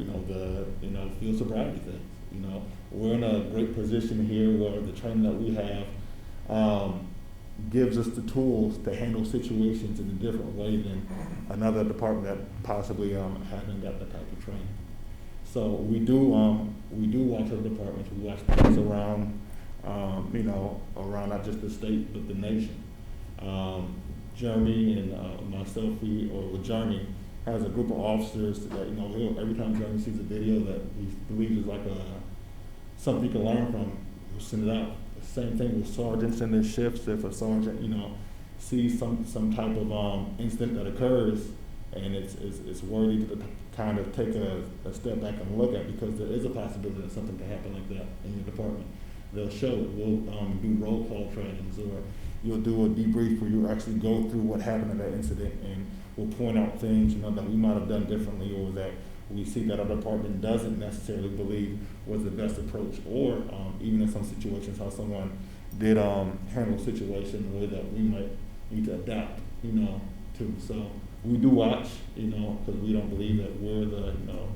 you know, field sobriety things. You know, we're in a great position here where the training that we have gives us the tools to handle situations in a different way than another department that possibly hasn't got that type of training. So we do watch other departments. We watch things around, you know, around not just the state but the nation. Jeremy and myself, with Jeremy, has a group of officers that, you know, every time Jeremy sees a video that he believes is like something he can learn from, he'll send it out. The same thing with sergeants in their shifts. If a sergeant, you know, sees some type of incident that occurs, and it's worthy to kind of take a step back and look at, because there is a possibility that something can happen like that in your department. They'll show it. We'll do roll call trainings, or you'll do a debrief where you actually go through what happened in that incident, and we'll point out things, you know, that we might have done differently, or that we see that our department doesn't necessarily believe was the best approach, or even in some situations how someone did handle a situation in a way that we might need to adapt, you know, to. So we do watch, you know, because we don't believe that we're the, you know,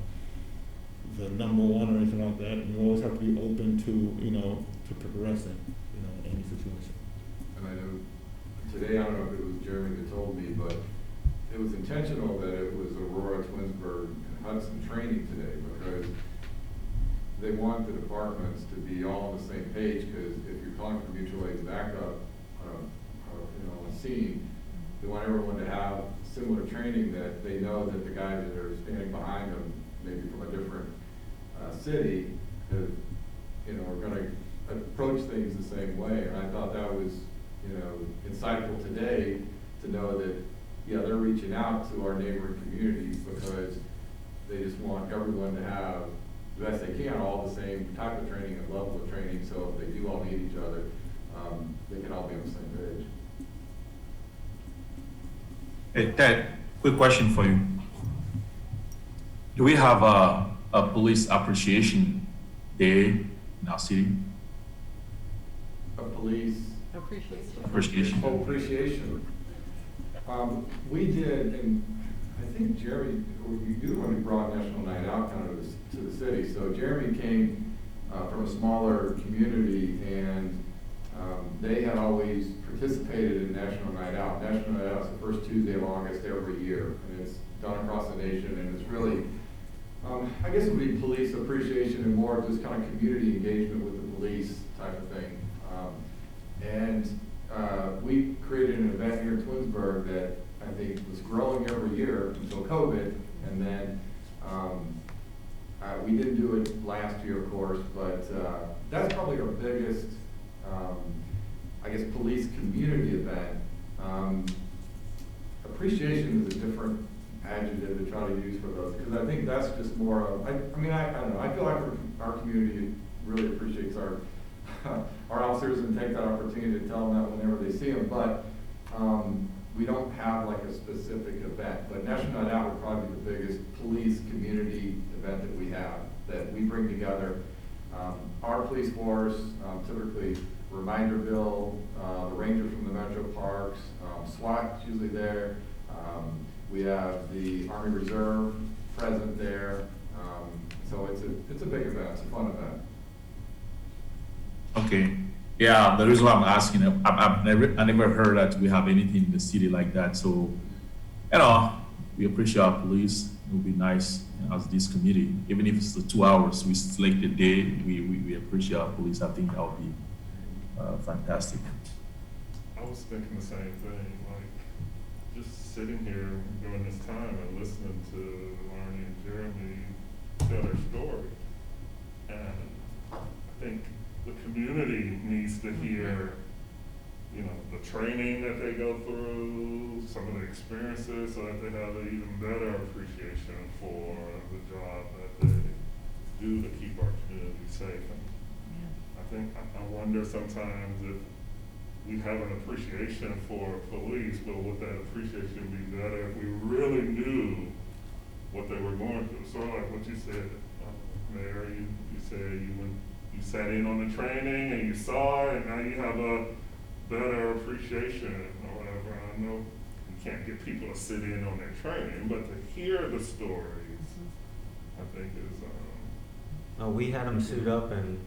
the number one or anything like that. And we always have to be open to, you know, to progressing, you know, any situation. And I know today, I don't know if it was Jeremy that told me, but it was intentional that it was Aurora, Twinsburg, and Hudson training today, because they want the departments to be all on the same page, because if you're calling for mutual aid backup, you know, on scene, they want everyone to have similar training, that they know that the guys that are standing behind them, maybe from a different city, have, you know, are going to approach things the same way. And I thought that was, you know, insightful today to know that, yeah, they're reaching out to our neighboring communities because they just want everyone to have the best they can, all the same type of training and level of training, so if they do all need each other, they can all be on the same page. Hey, Ted, quick question for you. Do we have a police appreciation day in our city? A police Appreciation. Oh, appreciation. We did, and I think Jeremy, you the one who brought National Night Out kind of to the city. So Jeremy came from a smaller community, and they had always participated in National Night Out. National Night Out is the first Tuesday of August every year, and it's done across the nation, and it's really I guess it would be police appreciation and more of just kind of community engagement with the police type of thing. We created an event here in Twinsburg that I think was growing every year until COVID, and then we didn't do it last year, of course, but that's probably our biggest, I guess, police community event. Appreciation is a different adjective to try to use for those, because I think that's just more of, I don't know, I feel like our community really appreciates our officers and take that opportunity to tell them that whenever they see them, but we don't have like a specific event. But National Night Out would probably be the biggest police community event that we have, that we bring together our police force, typically Reminderville, the Rangers from the Metro Parks, SWAT's usually there. We have the Army Reserve present there. So it's a big event, it's a fun event. Okay. Yeah, the reason why I'm asking, I never heard that we have anything in the city like that. So, we appreciate our police. It would be nice as this committee, even if it's the 2 hours, we select the day, we appreciate our police. I think that would be fantastic. I was thinking the same thing, like just sitting here during this time and listening to Marnie and Jeremy tell their story. And I think the community needs to hear, the training that they go through, some of the experiences, so that they have an even better appreciation for the job that they do to keep our community safe. And I wonder sometimes if we have an appreciation for police, but would that appreciation be better if we really knew what they were going through? Sort of like what you said, Mayor, you said you sat in on the training and you saw it, and now you have a better appreciation or whatever. I know you can't get people to sit in on their training, but to hear the stories, I think is. We had him suit up and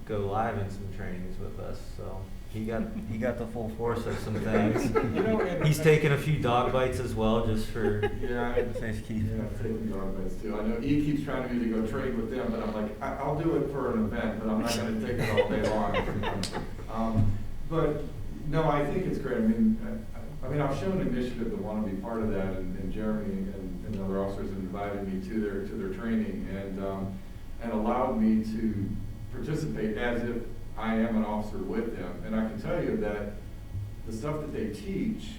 go live in some trainings with us, so he got the full force of some things. He's taken a few dog bites as well, just for I've taken dog bites too. I know he keeps trying to me to go train with them, but I'm like, I'll do it for an event, but I'm not going to take it all day long. But no, I think it's great. I mean, I've shown initiative to want to be part of that, and Jeremy and other officers invited me to their training and allowed me to participate as if I am an officer with them. And I can tell you that the stuff that they teach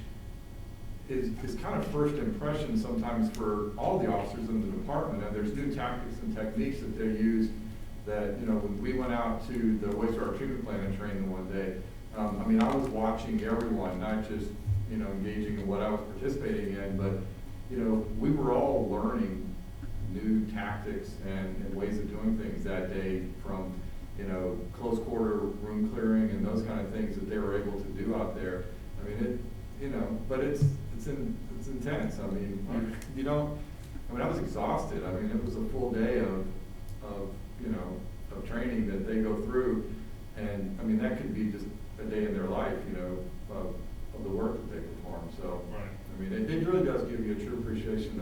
is kind of first impression sometimes for all the officers in the department. And there's new tactics and techniques that they use that, when we went out to the wastewater treatment plant and trained them one day, I was watching everyone, not just, engaging in what I was participating in, but, we were all learning new tactics and ways of doing things that day, from close quarter room clearing and those kind of things that they were able to do out there. But it's intense. I was exhausted. It was a full day of training that they go through, and that could be just a day in their life, of the work that they perform. So, right. It really does give you a true appreciation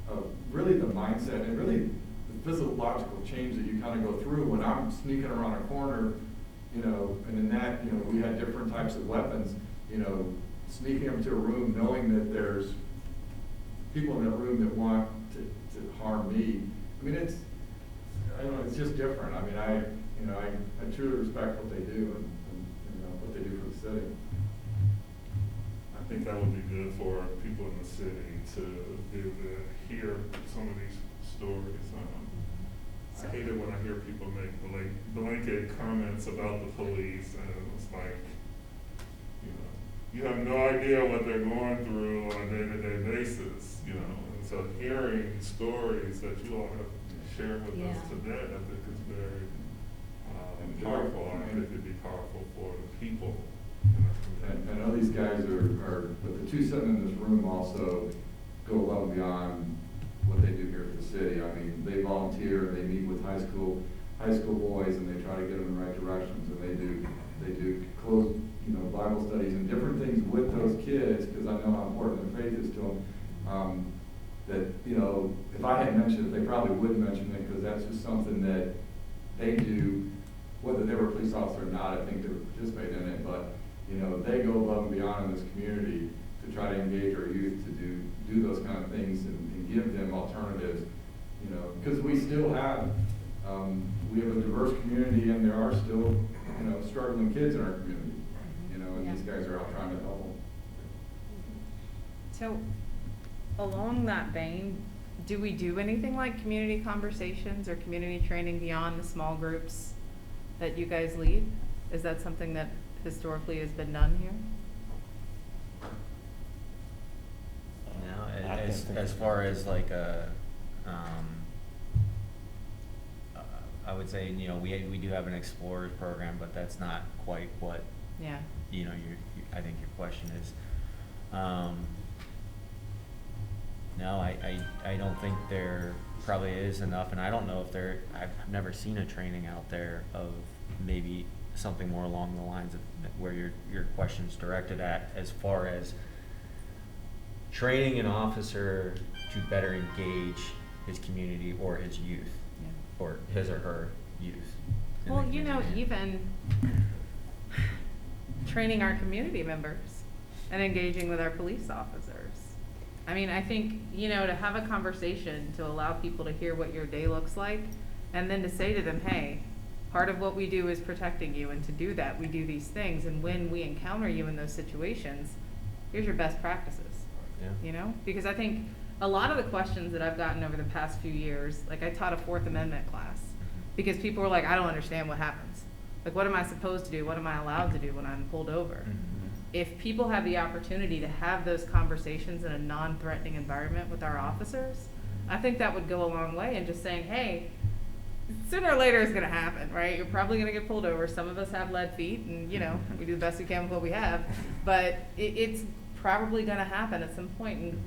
of really the mindset and really the physiological change that you kind of go through when I'm sneaking around a corner, and in that, we had different types of weapons, sneaking up to a room knowing that there's people in that room that want to harm me. It's just different. I truly respect what they do and what they do for the city. I think that would be good for people in the city to be able to hear some of these stories. I hate it when I hear people make blanket comments about the police, and it's like, you have no idea what they're going through on a day-to-day basis, And so hearing stories that you all have shared with us today, I think is very powerful. I think it'd be powerful for the people. And all these guys but the two sitting in this room also go above and beyond what they do here at the city. They volunteer, they meet with high school boys, and they try to get them in the right directions, and they do close, Bible studies and different things with those kids, because I know how important their faith is to them. That, if I hadn't mentioned it, they probably or not, I think they would participate in it, but, you know, they go above and beyond in this community to try to engage our youth to do those kind of things and give them alternatives, you know, because we still have, we have a diverse community and there are still, you know, struggling kids in our community, you know, and these guys are out trying to help them. So, along that vein, do we do anything like community conversations or community training beyond the small groups that you guys lead? Is that something that historically has been done here? No, I can't as think as of far it. as like I would say, you know, we do have an explorers program, but that's not quite what, Yeah. you know, I think your question is. No, I don't think there probably is enough, and I don't know if I've never seen a training out there of maybe something more along the lines of where your question's directed at, as far as training an officer to better engage his community or his youth, Yeah. or his or her youth. in the Well, you know, community. even training our community members and engaging with our police officers. I mean, I think, you know, to have a conversation, to allow people to hear what your day looks like, and then to say to them, hey, part of what we do is protecting you, and to do that, we do these things, and when we encounter you in those situations, here's your best practices. Yeah. You know, because I think a lot of the questions that I've gotten over the past few years, like I taught a Fourth Amendment class, because people were like, I don't understand what happens. Like, what am I supposed to do? What am I allowed to do when I'm pulled over? Mhm. If people have the opportunity to have those conversations in a non-threatening environment with our officers, I think that would go a long way in just saying, hey, sooner or later it's gonna happen, right? You're probably gonna get pulled over. Some of us have lead feet, and, you know, we do the best we can with what we have, but it's probably gonna happen at some point, and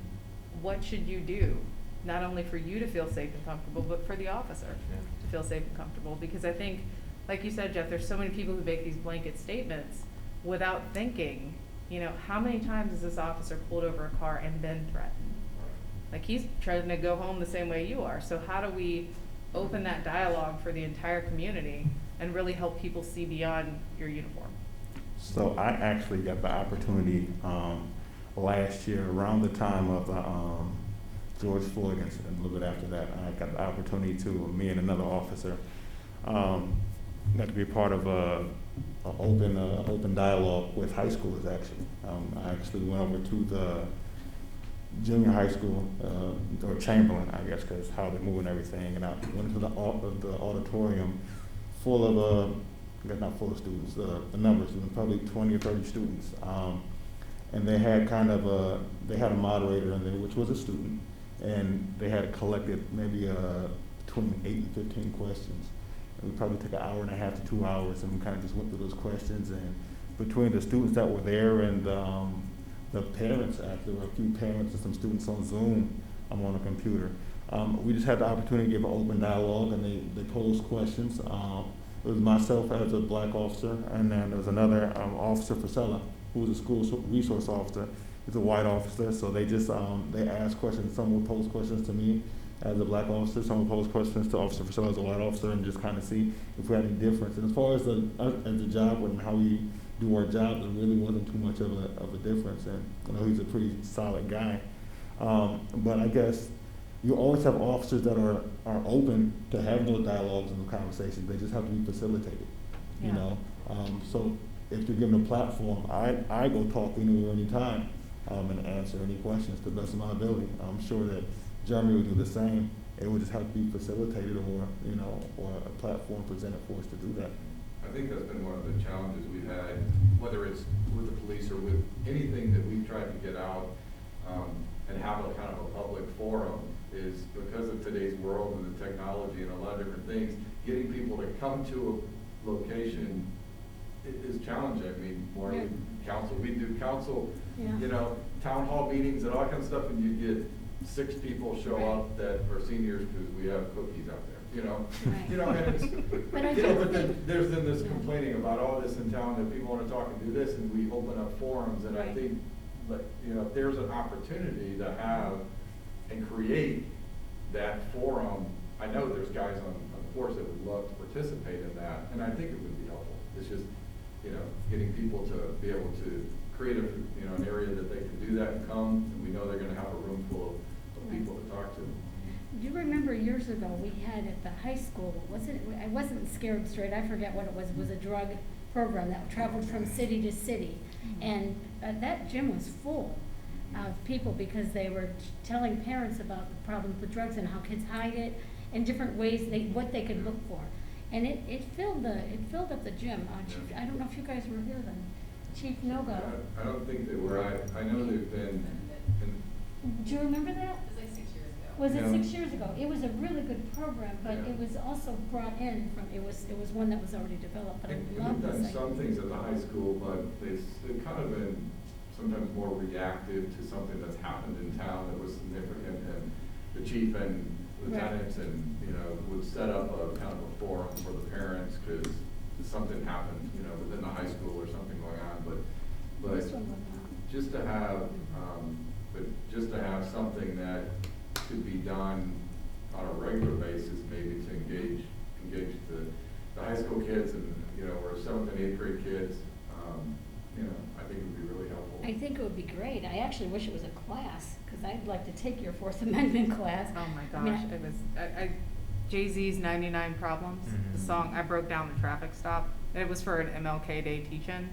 what should you do? Not only for you to feel safe and comfortable, but for the officer Yeah. to feel safe and comfortable. Because I think, like you said, Jeff, there's so many people who make these blanket statements without thinking, you know, how many times has this officer pulled over a car and been threatened? Like, he's trying to go home the same way you are. So how do we open that dialogue for the entire community and really help people see beyond your uniform? So I actually got the opportunity last year, around the time of the George Floyd incident, a little bit after that, I got the opportunity to, me and another officer, got to be a part of an open dialogue with high schoolers, actually. I actually went over to the junior high school, or Chamberlain, I guess, because how they're moving everything, and I went to the auditorium full of, not full of students, the numbers, probably 20 or 30 students. And they had they had a moderator in there, which was a student, and they had collected maybe between 8 and 15 questions. And we probably took an hour and a half to 2 hours, and we kind of just went through those questions. And between the students that were there and the parents, actually, there were a few parents and some students on Zoom, on a computer. We just had the opportunity to give an open dialogue, and they posed questions. It was myself as a black officer, and then there was another officer, Priscilla, who was a school resource officer. He's a white officer, so they just they asked questions. Some would pose questions to me as a black officer, some would pose questions to Officer Priscilla as a white officer, and just kind of see if we had any difference. And as far as the job and how we do our job, there really wasn't too much of a difference. And you know, he's a pretty solid guy. But I guess you always have officers that are open to having those dialogues and those conversations. They just have to be facilitated, you Yeah. know. So if you're given a platform, I go talk anywhere, anytime, and answer any questions to the best of my ability. I'm sure that Jeremy would do the same. It would just have to be facilitated, or a platform presented for us to do that. I think that's been one of the challenges we've had, whether it's with the police or with anything that we've tried to get out and have a kind of a public forum, is because of today's world and the technology and a lot of different things, getting people to come to a location is challenging. I mean, more Yeah. council, we do council, Yeah. you know, town hall meetings and all kind of stuff, and you get 6 people show Right. up that are seniors because we have cookies out there, you know? Right. You know, and it's, But I you know, do but then think- there's then this Yeah. complaining about all this in town, that people want to talk and do this, and we open up forums, and I Right. think, like, you know, if there's an opportunity to have and create that forum, I know there's guys on the force that would love to participate in that, and I think it would be helpful. It's just, you know, getting people to be able to create a, you know, an area that they can do that and come, and we know they're gonna have a room full of people to talk to. Do you remember years ago, we had at the high school, I wasn't Scared Straight, I forget what it was a drug program that traveled from city to city. And that gym was full of people because they were telling parents about the problems with drugs and how kids hide it and different ways, what they could look for. And it filled up the gym. Chief, I don't know if you guys were here then. Chief Noga. I don't think they were. I know they've been. Do you remember that? It was like 6 years ago. Was it Yeah. 6 years ago? It was a really good program, but Yeah. it was also brought in from, it was one that was already developed, but I And love we've this. done some things at the high school, but they've kind of been sometimes more reactive to something that's happened in town that was significant, and the chief and lieutenants and, you know, would set up a kind of a forum for the parents, because something happened, you know, within the high school or something going on, but This one was not. just to have something that could be done on a regular basis, maybe to engage the high school kids and, you know, or 7th and 8th grade kids, you know, I think it would be really helpful. I think it would be great. I actually wish it was a class, because I'd like to take your Fourth Amendment class. Oh my I mean, gosh, it was, Jay-Z's 99 Problems, the Mhm. song, I broke down the traffic stop. It was for an MLK Day teach-in.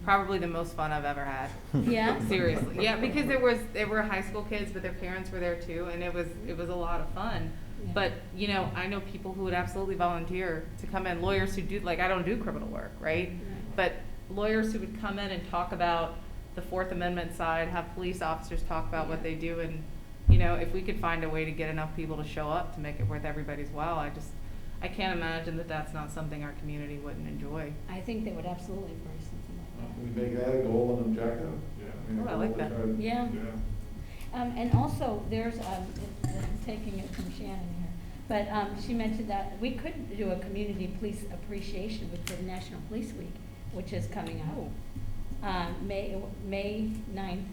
Probably the most fun I've ever had. Yeah? Seriously, yeah, because they were high school kids, but their parents were there too, and it was a lot of fun. Yeah. But, you know, I know people who would absolutely volunteer to come in, lawyers who do, like, I don't do criminal work, right? But lawyers who would come in and talk about the Fourth Amendment side, have police officers talk about what they do, and, you know, if we could find a way to get enough people to show up to make it worth everybody's while, I can't imagine that that's not something our community wouldn't enjoy. I think they would absolutely embrace something like We make that a goal and objective. Yeah. Oh, I like that. that. Yeah. Yeah. And also, there's, I'm taking it from Shannon here, but she mentioned that we could do a community police appreciation week for the National Police Week, which is coming up. May 9th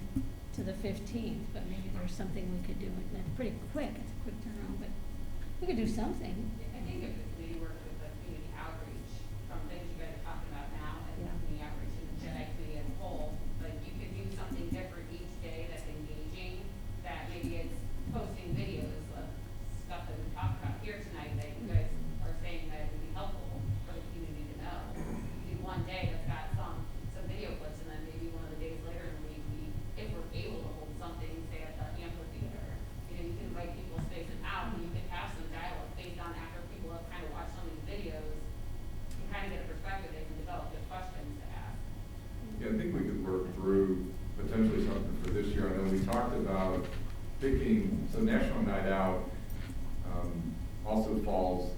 to the 15th, but maybe there's something we could do, and that's pretty quick, it's a quick turnaround, but we could do something. I think if the committee worked with the community outreach, from things you guys are talking about now, and Yeah. the community outreach and the Jedi committee as a whole, like you could do something different each day that's engaging, that maybe it's posting videos of stuff that we talked about here tonight that you guys are saying that would be helpful for the community to know. You do one day that's got some video clips, and then maybe one of the days later in the week, if we're able to hold something, say at the amphitheater, you know, you can invite people to space it out, and you can have some dialogue based on after people have kind of watched some of these videos, and kind of get a perspective, they can develop their questions to ask. Yeah, I think we could work through potentially something for this year. I know we talked about picking, so National Night Out also falls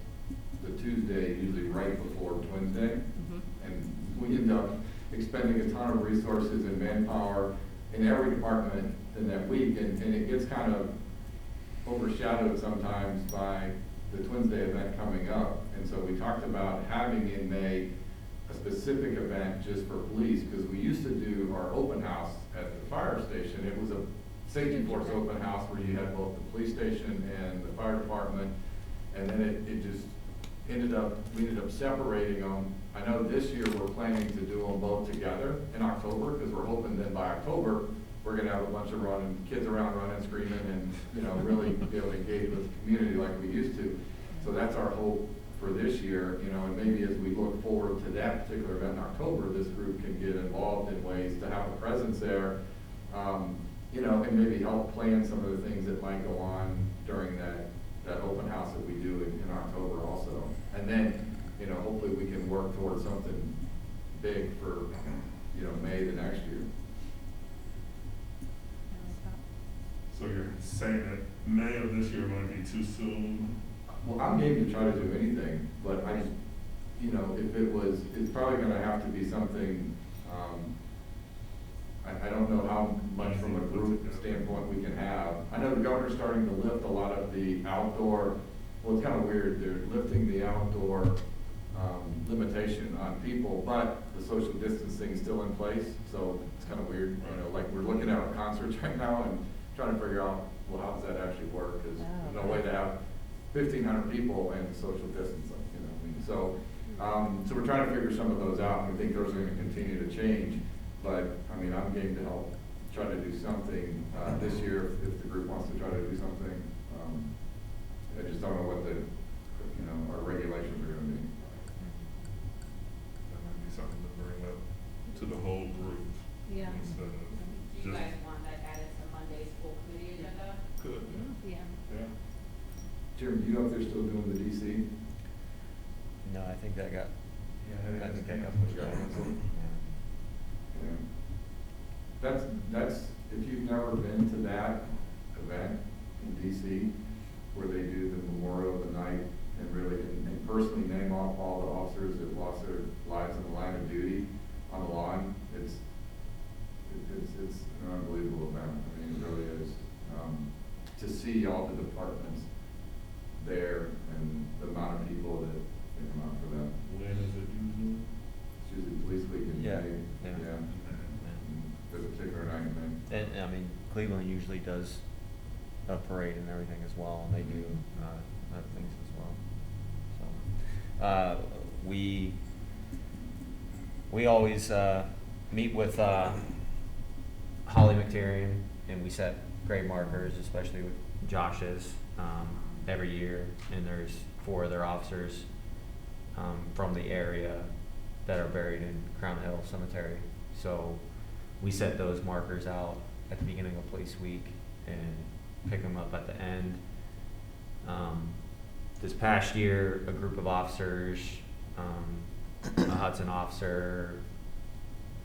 the Tuesday, usually right before Twins Day. And we end up expending a ton of resources and manpower in every department in that week, and it gets kind of overshadowed sometimes by the Twins Day event coming up. And so we talked about having in May a specific event just for police, because we used to do our open house at the fire station. It was a safety force open house where you had both the police station and the fire department, and then it just we ended up separating them. I know this year we're planning to do them both together in October, because we're hoping then by October, we're gonna have a bunch of kids around running, screaming, and, you know, really be able to engage with the community like we used to. So that's our hope for this year, you know, and maybe as we look forward to that particular event in October, this group can get involved in ways to have a presence there, you know, and maybe help plan some of the things that might go on during that open house that we do in October also. And then, you know, hopefully we can work towards something big for, you know, May the next year. So you're saying that May of this year might be too soon? Well, I'm game to try to do anything, but I just, you know, it's probably gonna have to be something, I don't know how much from a group standpoint we can have. I know the governor's starting to lift a lot of the outdoor, well, it's kind of weird, they're lifting the outdoor, limitation on people, but the social distancing is still in place, so it's kind of weird, you know, like we're looking at our concerts right now and trying to figure out, well, how does that actually work? Because there's no way to have 1,500 people and social distancing, you know, I mean, so So we're trying to figure some of those out, and we think those are gonna continue to change. But, I mean, I'm game to help try to do something, this year, if the group wants to try to do something. I just don't know what our regulations are gonna be. That might be something to bring up to the whole group. Yeah. Instead of Do you just, guys want that added to Monday's school committee agenda? good, Yeah. yeah. Jim, you know if they're still doing the DC? No, I think that got, Yeah, I think that got Yeah. pushed back. Yeah. That's, if you've never been to that event in DC, where they do the memorial of the night and really, and personally name off all the officers that lost their lives in the line of duty on the lawn, it's an unbelievable event. I mean, it really is. To see all the departments there and the amount of people that come out for that. When is it usually? It's usually police week in Yeah, May. yeah. There's a particular night in May. And, I mean, Cleveland usually does a parade and everything as well, and they do, other things as well. So, we always, meet with, Holly McTiernan, and we set grade markers, especially with Josh's, every year, and there's 4 other officers, from the area that are buried in Crown Hill Cemetery. So we set those markers out at the beginning of Police Week and pick them up at the end. This past year, a group of officers, a Hudson officer,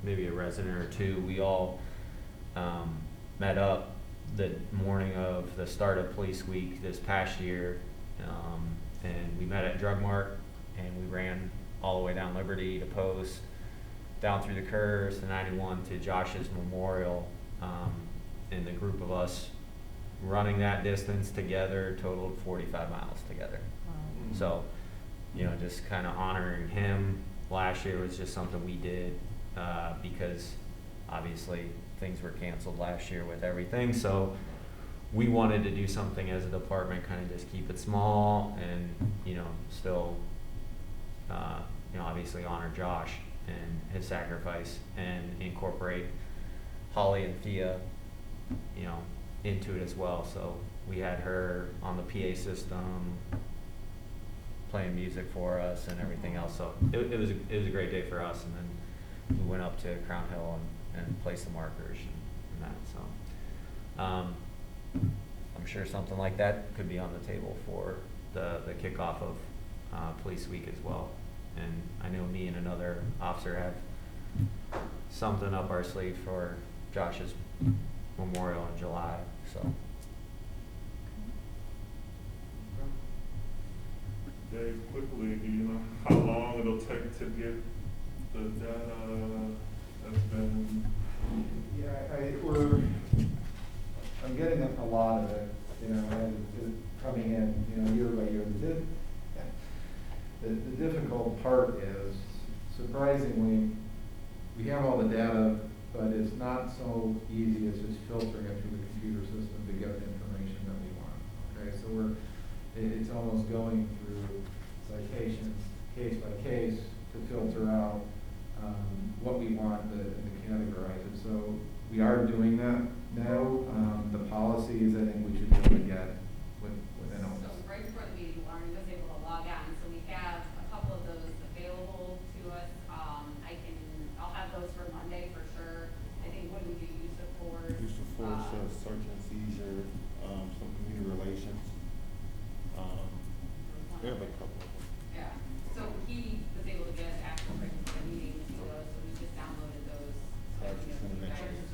maybe a resident or 2, we all met up the morning of the start of Police Week this past year, and we met at Drug Mart, and we ran all the way down Liberty to Post, down through the curves to 91 to Josh's Memorial, and the group of us running that distance together totaled 45 miles together. So, just kind of honoring him. Last year was just something we did because obviously things were canceled last year with everything. So we wanted to do something as a department, kind of just keep it small and, still, obviously honor Josh and his sacrifice and incorporate Holly and Thea, into it as well. So we had her on the PA system, playing music for us and everything else. So it was a great day for us. And then we went up to Crown Hill and placed the markers and that. So I'm sure something like that could be on the table for the kickoff of Police Week as well. And I know me and another officer have something up our sleeve for Josh's memorial in July. So. Dave, quickly, do you know how long it'll take to get the data that's been? Yeah, I'm getting a lot of it, coming in, year by year. The difficult part is, surprisingly, we have all the data, but it's not so easy as just filtering it through the computer system to get the information that we want. Okay, so it's almost going through citations, case by case, to filter out what we want and to categorize it. So we are doing that now. The policies, I think we should be able to get within a. So right before the meeting, Lauren was able to log on, so we have a couple of those available to us. I'll have those for Monday for sure. I think, what do we do, use of force? Use of force, search and seizure, some community relations. We have a couple of them. Yeah, so he was able to get actual right before the meeting to see those, so we just downloaded those. Crisis intervention.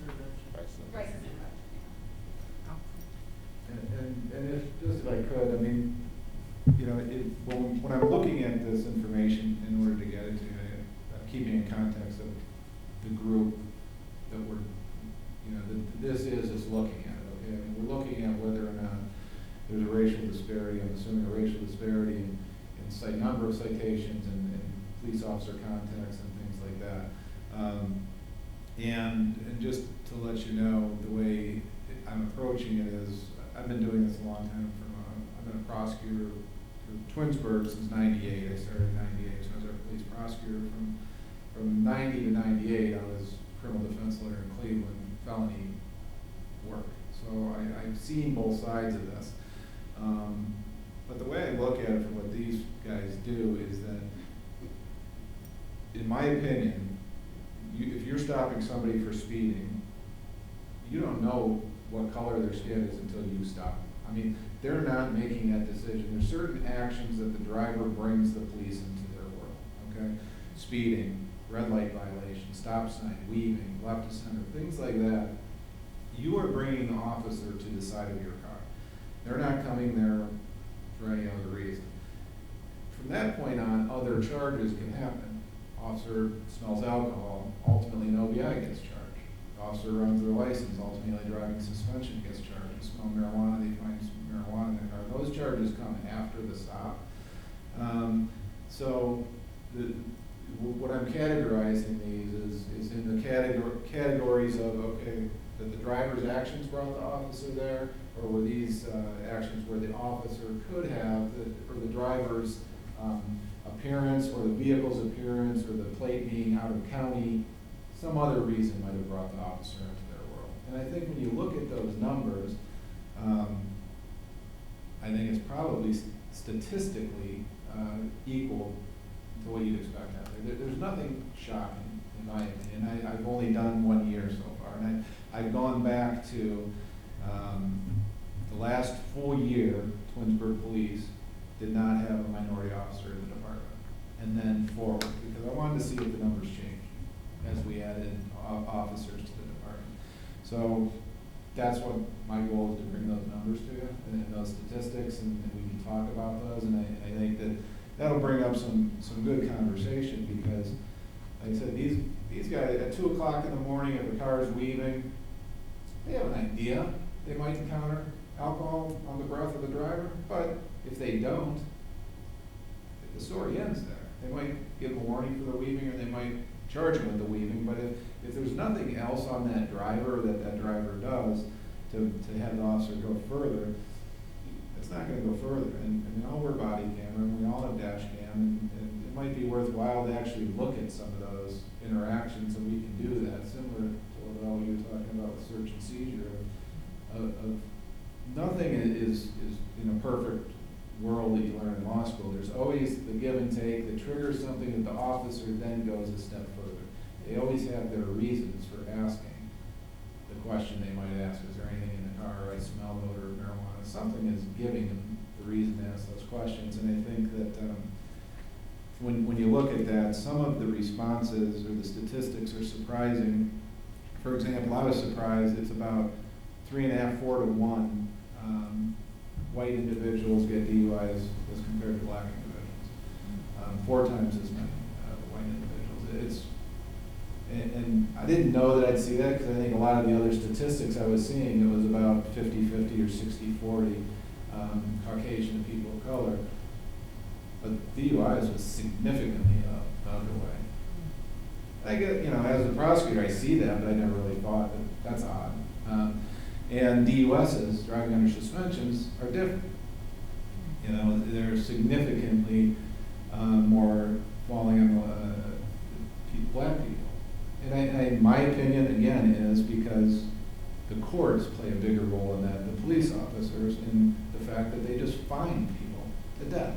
Crisis intervention, yeah. And if, just if I could, I mean, when I'm looking at this information in order to get it to you, keeping in context of the group that we're, this is looking at it, okay? I mean, we're looking at whether or not there's a racial disparity. I'm assuming a racial disparity in number of citations and police officer contacts and things like that. And just to let you know, the way I'm approaching it is, I've been doing this a long time. I've been a prosecutor for Twinsburg since '98. I started in '98, so I was our police prosecutor from 90 to 98, I was criminal defense lawyer in Cleveland, felony work. So I've seen both sides of this. But the way I look at it from what these guys do is that, in my opinion, if you're stopping somebody for speeding, you don't know what color their skin is until you stop. I mean, they're not making that decision. There's certain actions that the driver brings the police into their world, okay? Speeding, red light violation, stop sign, weaving, left to center, things like that. You are bringing the officer to the side of your car. They're not coming there for any other reason. From that point on, other charges can happen. Officer smells alcohol, ultimately an OBI gets charged. Officer runs their license, ultimately driving suspension gets charged. Smell marijuana, they find some marijuana in the car. Those charges come after the stop. So what I'm categorizing these is in the categories of, okay, that the driver's actions brought the officer there, or were these actions where the officer could have, or the driver's appearance, or the vehicle's appearance, or the plate being out of county, some other reason might have brought the officer into their world. And I think when you look at those numbers, I think it's probably statistically equal to what you'd expect out there. There's nothing shocking, in my opinion. I've only done 1 year so far, and I've gone back to the last full year, Twinsburg Police did not have a minority officer in the department. And then forward, because I wanted to see if the numbers changed as we added officers to the department. So that's what my goal is, to bring those numbers to you and those statistics, and we can talk about those. And I think that that'll bring up some good conversation, because like I said, these guys at 2 o'clock in the morning, if the car is weaving, they have an idea they might encounter alcohol on the breath of the driver, but if they don't, the story ends there. They might give them a warning for the weaving, or they might charge them with the weaving, but if there's nothing else on that driver that driver does to have the officer go further, it's not gonna go further. And we all wear body camera, and we all have dash cam, and it might be worthwhile to actually look at some of those interactions, and we can do that, similar to what you were talking about with search and seizure. Of nothing is in a perfect world that you learn in law school. There's always the give and take that triggers something that the officer then goes a step further. They always have their reasons for asking the question they might ask. Is there anything in the car? I smell odor of marijuana. Something is giving them the reason to ask those questions. And I think that when you look at that, some of the responses or the statistics are surprising. For example, I was surprised it's about 3.5, 4 to 1 white individuals get DUIs as compared to black individuals. 4 times as many white individuals. And I didn't know that I'd see that, because I think a lot of the other statistics I was seeing, it was about 50-50 or 60-40 Caucasian and people of color. But DUIs was significantly underway. I get, as a prosecutor, I see that, but I never really thought that that's odd. And DUSs, driving under suspensions, are different. They're significantly more falling on black people. And my opinion, again, is because the courts play a bigger role in that, the police officers, in the fact that they just fine people to death.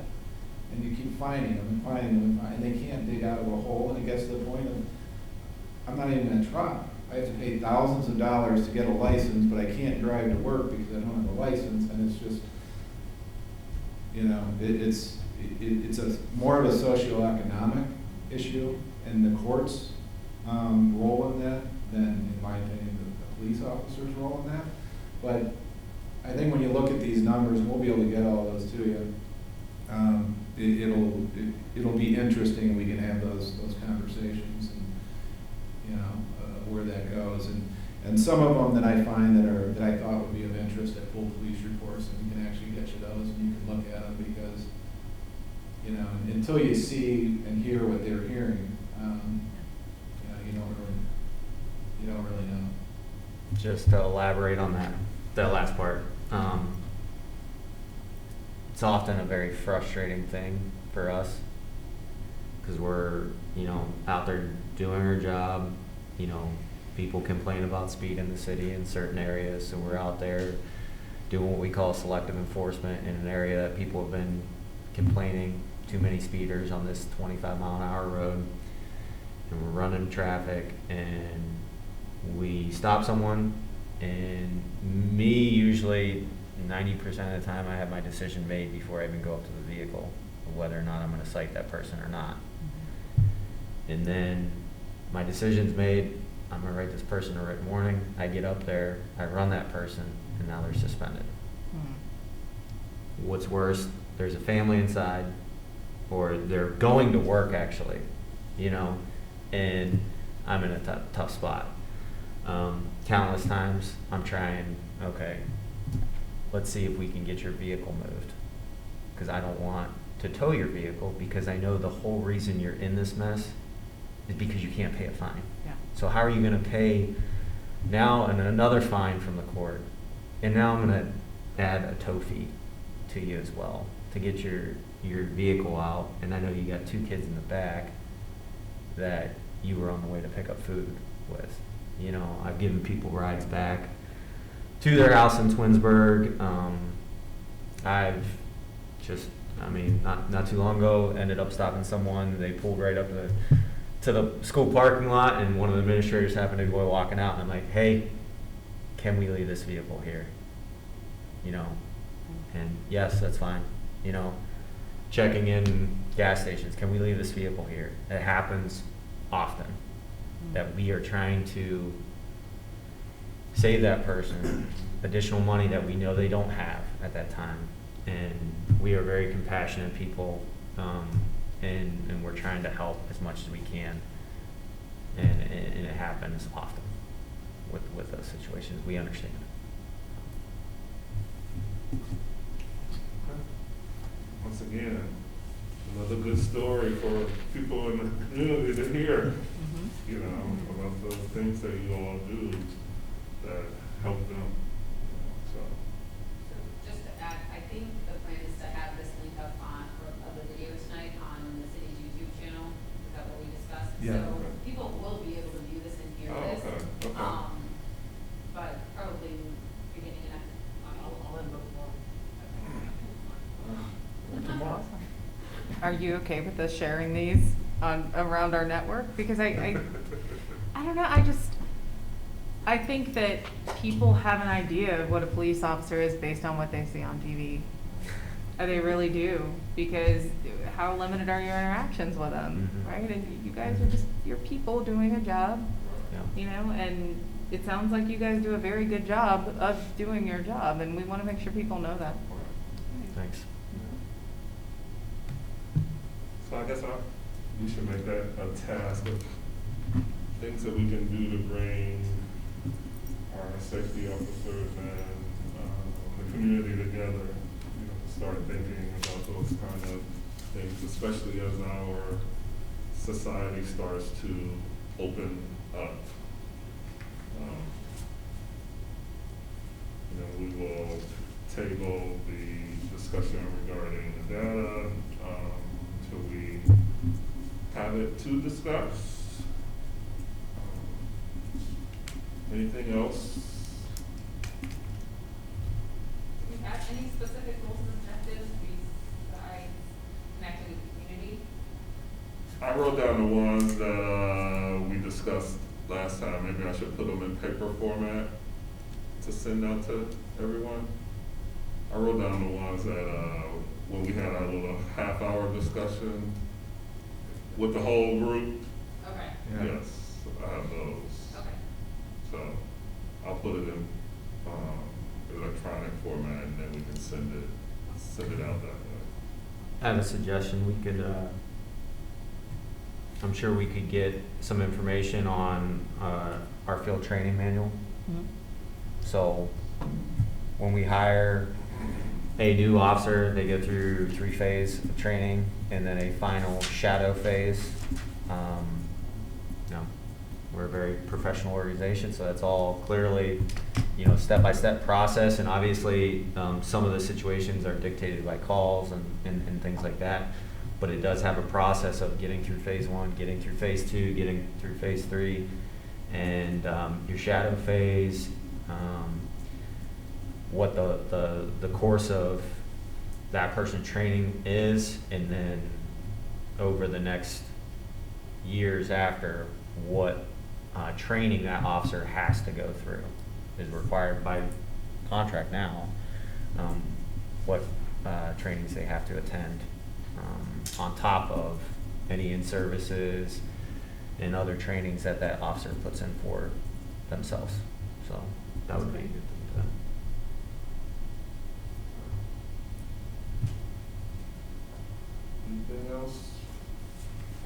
And you keep finding them and finding them, and they can't dig out of a hole, and it gets to the point of, I'm not even going to try. I have to pay thousands of dollars to get a license, but I can't drive to work because I don't have a license, and it's just, it's a more of a socioeconomic issue, and the courts' role in that than, in my opinion, the police officers' role in that. But I think when you look at these numbers, and we'll be able to get all those to you, it'll be interesting, and we can have those conversations, and where that goes, and some of them that I find that I thought would be of interest at full police reports, and we can actually get you those, and you can look at them, because until you see and hear what they're hearing, you don't really know. Just to elaborate on that last part, it's often a very frustrating thing for us, because we're, out there doing our job. People complain about speed in the city in certain areas, so we're out there doing what we call selective enforcement in an area that people have been complaining too many speeders on this 25-mile-an-hour road, and we're running traffic, and we stop someone, and me, usually 90% of the time I have my decision made before I even go up to the vehicle of whether or not I'm going to cite that person or not. And then my decision's made, I'm going to write this person a written warning. I get up there, I run that person, and now they're suspended. What's worse, there's a family inside, or they're going to work actually, and I'm in a tough spot. Countless times I'm trying, okay, let's see if we can get your vehicle moved, because I don't want to tow your vehicle, because I know the whole reason you're in this mess is because you can't pay a fine. Yeah. So how are you going to pay now another fine from the court, and now I'm going to add a tow fee to you as well to get your vehicle out, and I know you got 2 kids in the back that you were on the way to pick up food with. I've given people rides back to their house in Twinsburg. I've just, not too long ago, ended up stopping someone. They pulled right up to the school parking lot, and one of the administrators happened to go walking out, and I'm like, hey, can we leave this vehicle here? And yes, that's fine. Checking in gas stations, can we leave this vehicle here? It happens often that we are trying to save that person additional money that we know they don't have at that time. And we are very compassionate people, and we're trying to help as much as we can. And it happens often with those situations. We understand. Once again, another good story for people in the community to hear, about those things that you all do that help them. So Just to add, I think the plan is to have this link up of the video tonight on the city's YouTube channel. Is that what we discussed? Yeah. So people will be able to view this and hear this. Okay. But probably beginning in I'll end Tomorrow. Are you okay with us sharing these around our network? Because I don't know, I think that people have an idea of what a police officer is based on what they see on TV. They really do, because how limited are your interactions with them, right? And you guys are just, you're people doing a job, and it sounds like you guys do a very good job of doing your job, and we want to make sure people know that. Thanks. So I guess we should make that a task of things that we can do to bring our safety officers and the community together, to start thinking about those kind of things, especially as our society starts to open up. We will table the discussion regarding the data until we have it to discuss. Anything else? Do we have any specific goals and objectives besides connecting with the community? I wrote down the ones that we discussed last time. Maybe I should put them in paper format to send out to everyone. I wrote down the ones that when we had our little half-hour discussion with the whole group. Okay. Yes, I have those. Okay. So I'll put it in electronic format, and then we can send it out that way. I have a suggestion. We could, I'm sure we could get some information on our field training manual. So when we hire a new officer, they go through 3-phase of training and then a final shadow phase. We're a very professional organization, so that's all clearly, step-by-step process. And obviously, some of the situations are dictated by calls and things like that. But it does have a process of getting through phase 1, getting through phase 2, getting through phase 3, and your shadow phase, what the course of that person training is, and then over the next years after, what training that officer has to go through is required by contract now, what trainings they have to attend, on top of any in-services and other trainings that that officer puts in for themselves. So that would be a good thing to. Anything else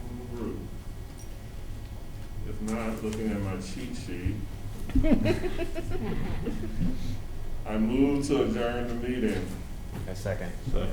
from the group? If not, looking at my cheat sheet, I move to adjourn the meeting. A second. All right.